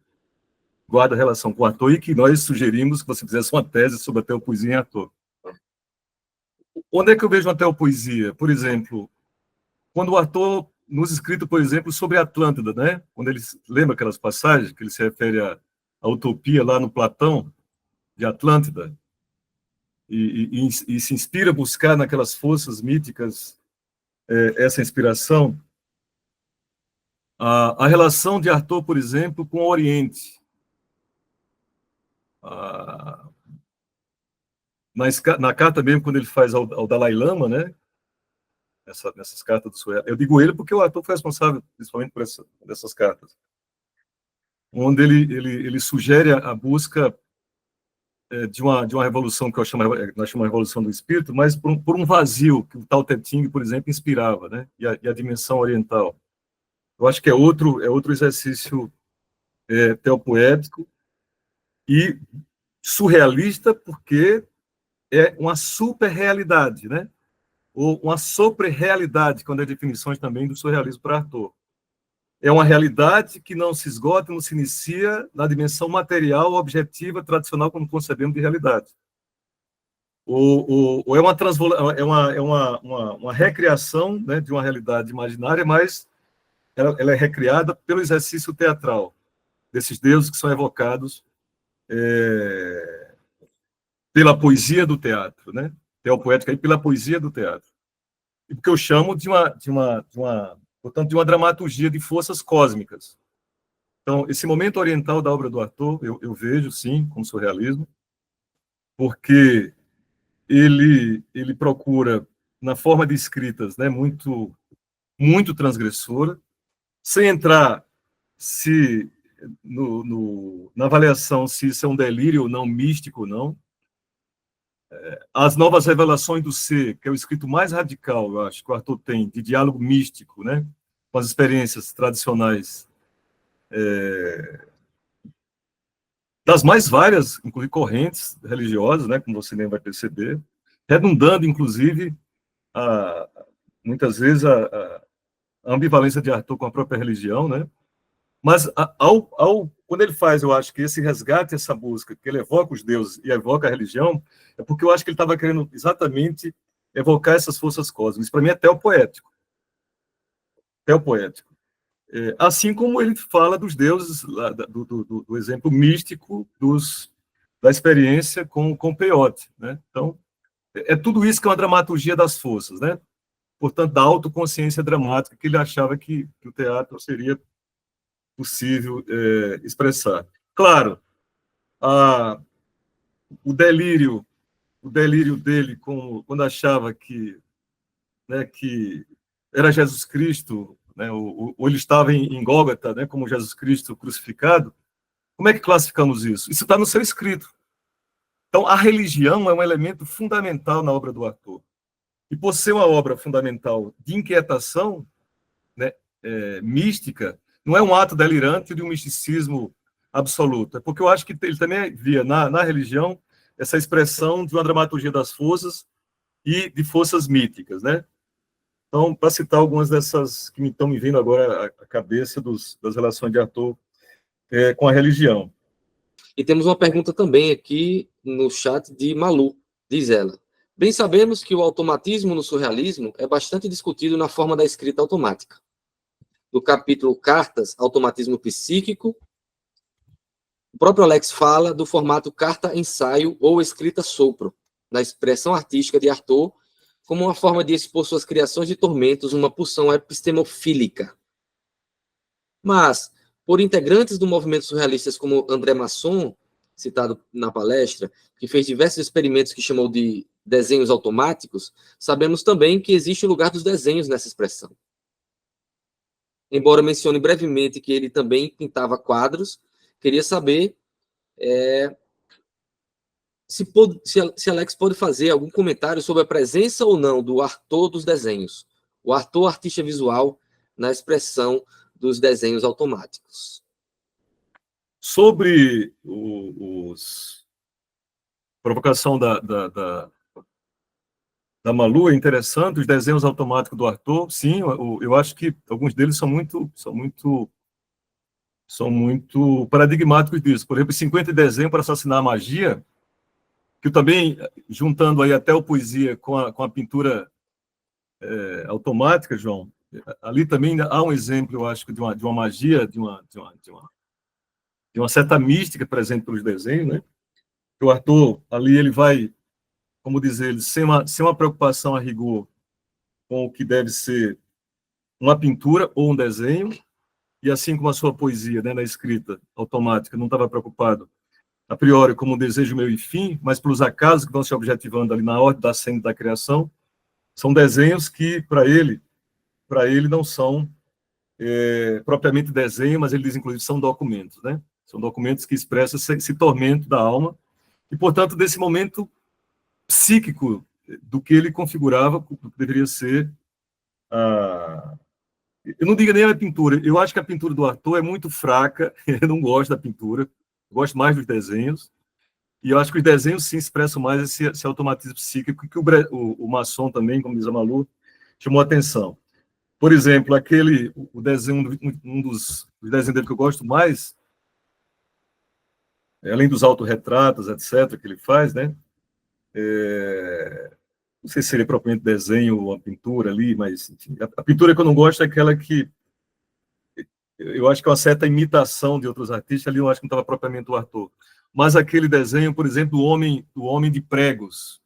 guarda relação com o ator e que nós sugerimos que você fizesse uma tese sobre a teopoesia em ator. Onde é que eu vejo uma teopoesia? Por exemplo, quando o ator nos escritos, por exemplo, sobre Atlântida, né? Quando ele lembra aquelas passagens que ele se refere à utopia lá no Platão de Atlântida e se inspira a buscar naquelas forças míticas essa inspiração. A relação de Arthur, por exemplo, com o Oriente. Na carta mesmo, quando ele faz ao Dalai Lama, né? Nessas cartas do Suel. Eu digo ele porque o Arthur foi responsável, principalmente por essas cartas, onde ele sugere a busca de uma revolução que nós chamamos de revolução do espírito, mas por um vazio que o Tao Te Ching, por exemplo, inspirava, né? E a dimensão oriental. Eu acho que é outro exercício teopoético e surrealista, porque é uma super-realidade, né? Ou uma sobre-realidade, quando é definições também do surrealismo para Arthur. É uma realidade que não se esgota, não se inicia na dimensão material, objetiva, tradicional, como concebemos de realidade. Ou é uma recriação, né, de uma realidade imaginária, mas ela é recriada pelo exercício teatral desses deuses que são evocados pela poesia do teatro, né? Teopoética aí pela poesia do teatro. E porque eu chamo portanto, de uma dramaturgia de forças cósmicas. Então, esse momento oriental da obra do Arthur, eu vejo, sim, como surrealismo, porque ele procura, na forma de escritas, né, muito, muito transgressora, sem entrar na avaliação se isso é um delírio ou não, místico ou não. As novas revelações do ser, que é o escrito mais radical, eu acho, que o Arthur tem, de diálogo místico, né, com as experiências tradicionais, das mais várias, inclusive correntes religiosas, né, como você nem vai perceber, redundando, inclusive, muitas vezes, a ambivalência de Arthur com a própria religião, né? Mas, quando ele faz, eu acho que esse resgate, essa busca, que ele evoca os deuses e evoca a religião, é porque eu acho que ele estava querendo exatamente evocar essas forças cósmicas. Isso, para mim, é teopoético. Teopoético. Assim como ele fala dos deuses, do exemplo místico da experiência com Peyote, né? Então, tudo isso que é uma dramaturgia das forças, né? Portanto, da autoconsciência dramática que ele achava que o teatro seria possível expressar. Claro, o delírio dele quando achava né, que era Jesus Cristo, né, ou ele estava em Gólgota, né, como Jesus Cristo crucificado. Como é que classificamos isso? Isso está no seu escrito. Então, a religião é um elemento fundamental na obra do Arthur. E por ser uma obra fundamental de inquietação, né, mística, não é um ato delirante de um misticismo absoluto. É porque eu acho que ele também via na religião essa expressão de uma dramaturgia das forças e de forças míticas, né? Então, para citar algumas dessas que estão me vindo agora à cabeça das relações de Arthur com a religião. E temos uma pergunta também aqui no chat de Malu, diz ela. Bem sabemos que o automatismo no surrealismo é bastante discutido na forma da escrita automática. No capítulo Cartas, Automatismo Psíquico, o próprio Alex fala do formato carta-ensaio ou escrita-sopro, na expressão artística de Arthur, como uma forma de expor suas criações de tormentos numa pulsão epistemofílica. Mas, por integrantes do movimento surrealistas como André Masson, citado na palestra, que fez diversos experimentos que chamou de desenhos automáticos, sabemos também que existe o lugar dos desenhos nessa expressão. Embora mencione brevemente que ele também pintava quadros, queria saber se Alex pode fazer algum comentário sobre a presença ou não do Arthur dos desenhos, o Arthur artista visual na expressão dos desenhos automáticos. Sobre provocação da Malu, é interessante, os desenhos automáticos do Arthur, sim, eu acho que alguns deles são muito paradigmáticos disso. Por exemplo, 50 desenhos para assassinar a magia, que também, juntando aí até a poesia com a pintura automática, João, Ali também há um exemplo, eu acho, de uma magia, de uma certa mística presente pelos desenhos, né? O Arthur, ali, ele vai, como dizer, ele, sem uma preocupação a rigor com o que deve ser uma pintura ou um desenho, e assim como a sua poesia, né, na escrita automática, não estava preocupado a priori como um desejo meio e fim, mas pelos acasos que vão se objetivando ali na ordem da cena e da criação, são desenhos que, para ele não são propriamente desenho, mas ele diz, inclusive, são documentos, né? São documentos que expressam esse tormento da alma, e, portanto, desse momento psíquico do que ele configurava, do que deveria ser a... Eu não digo nem a pintura, eu acho que a pintura do Arthur é muito fraca, eu não gosto da pintura, eu gosto mais dos desenhos, e eu acho que os desenhos sim expressam mais esse automatismo psíquico que o Masson também, como diz a Malu, chamou a atenção. Por exemplo, o desenho, um dos desenhos dele que eu gosto mais, além dos autorretratos, etc., que ele faz, né? Não sei se seria propriamente desenho ou uma pintura ali, mas enfim, a pintura que eu não gosto é aquela que eu acho que é uma certa imitação de outros artistas, ali eu acho que não estava propriamente o Arthur. Mas aquele desenho, por exemplo, do homem de pregos,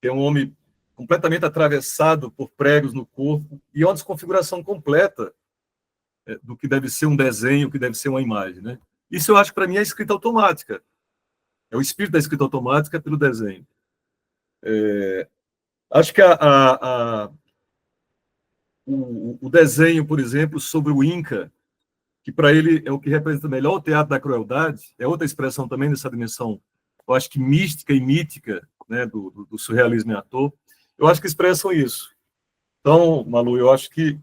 que é um homem completamente atravessado por pregos no corpo, e é uma desconfiguração completa do que deve ser um desenho, o que deve ser uma imagem, né? Isso eu acho que para mim é escrita automática. É o espírito da escrita automática pelo desenho. Acho que o desenho, por exemplo, sobre o Inca, que para ele é o que representa melhor o teatro da crueldade, é outra expressão também dessa dimensão, eu acho que mística e mítica, né, do surrealismo em ator, eu acho que expressam isso. Então, Malu, eu acho que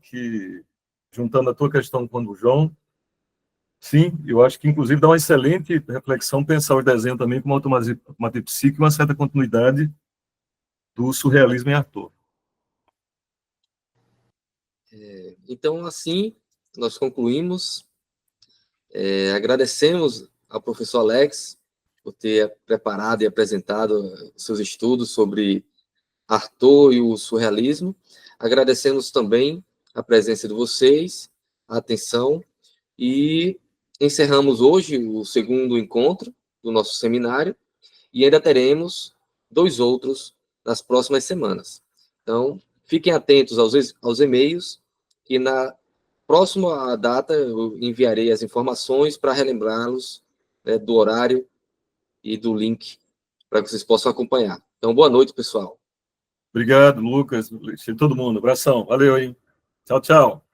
juntando a tua questão com o João, sim, eu acho que inclusive dá uma excelente reflexão pensar o desenho também como uma psíquica e uma certa continuidade do surrealismo em ator. Então, assim, nós concluímos. Agradecemos ao professor Alex por ter preparado e apresentado seus estudos sobre Artaud e o surrealismo. Agradecemos também a presença de vocês, a atenção, e encerramos hoje o segundo encontro do nosso seminário, e ainda teremos 2 outros nas próximas semanas. Então, fiquem atentos aos e-mails, e na próxima data eu enviarei as informações para relembrá-los, né, do horário e do link para que vocês possam acompanhar. Então, boa noite, pessoal. Obrigado, Lucas, todo mundo. Abração. Valeu, hein? Tchau, tchau.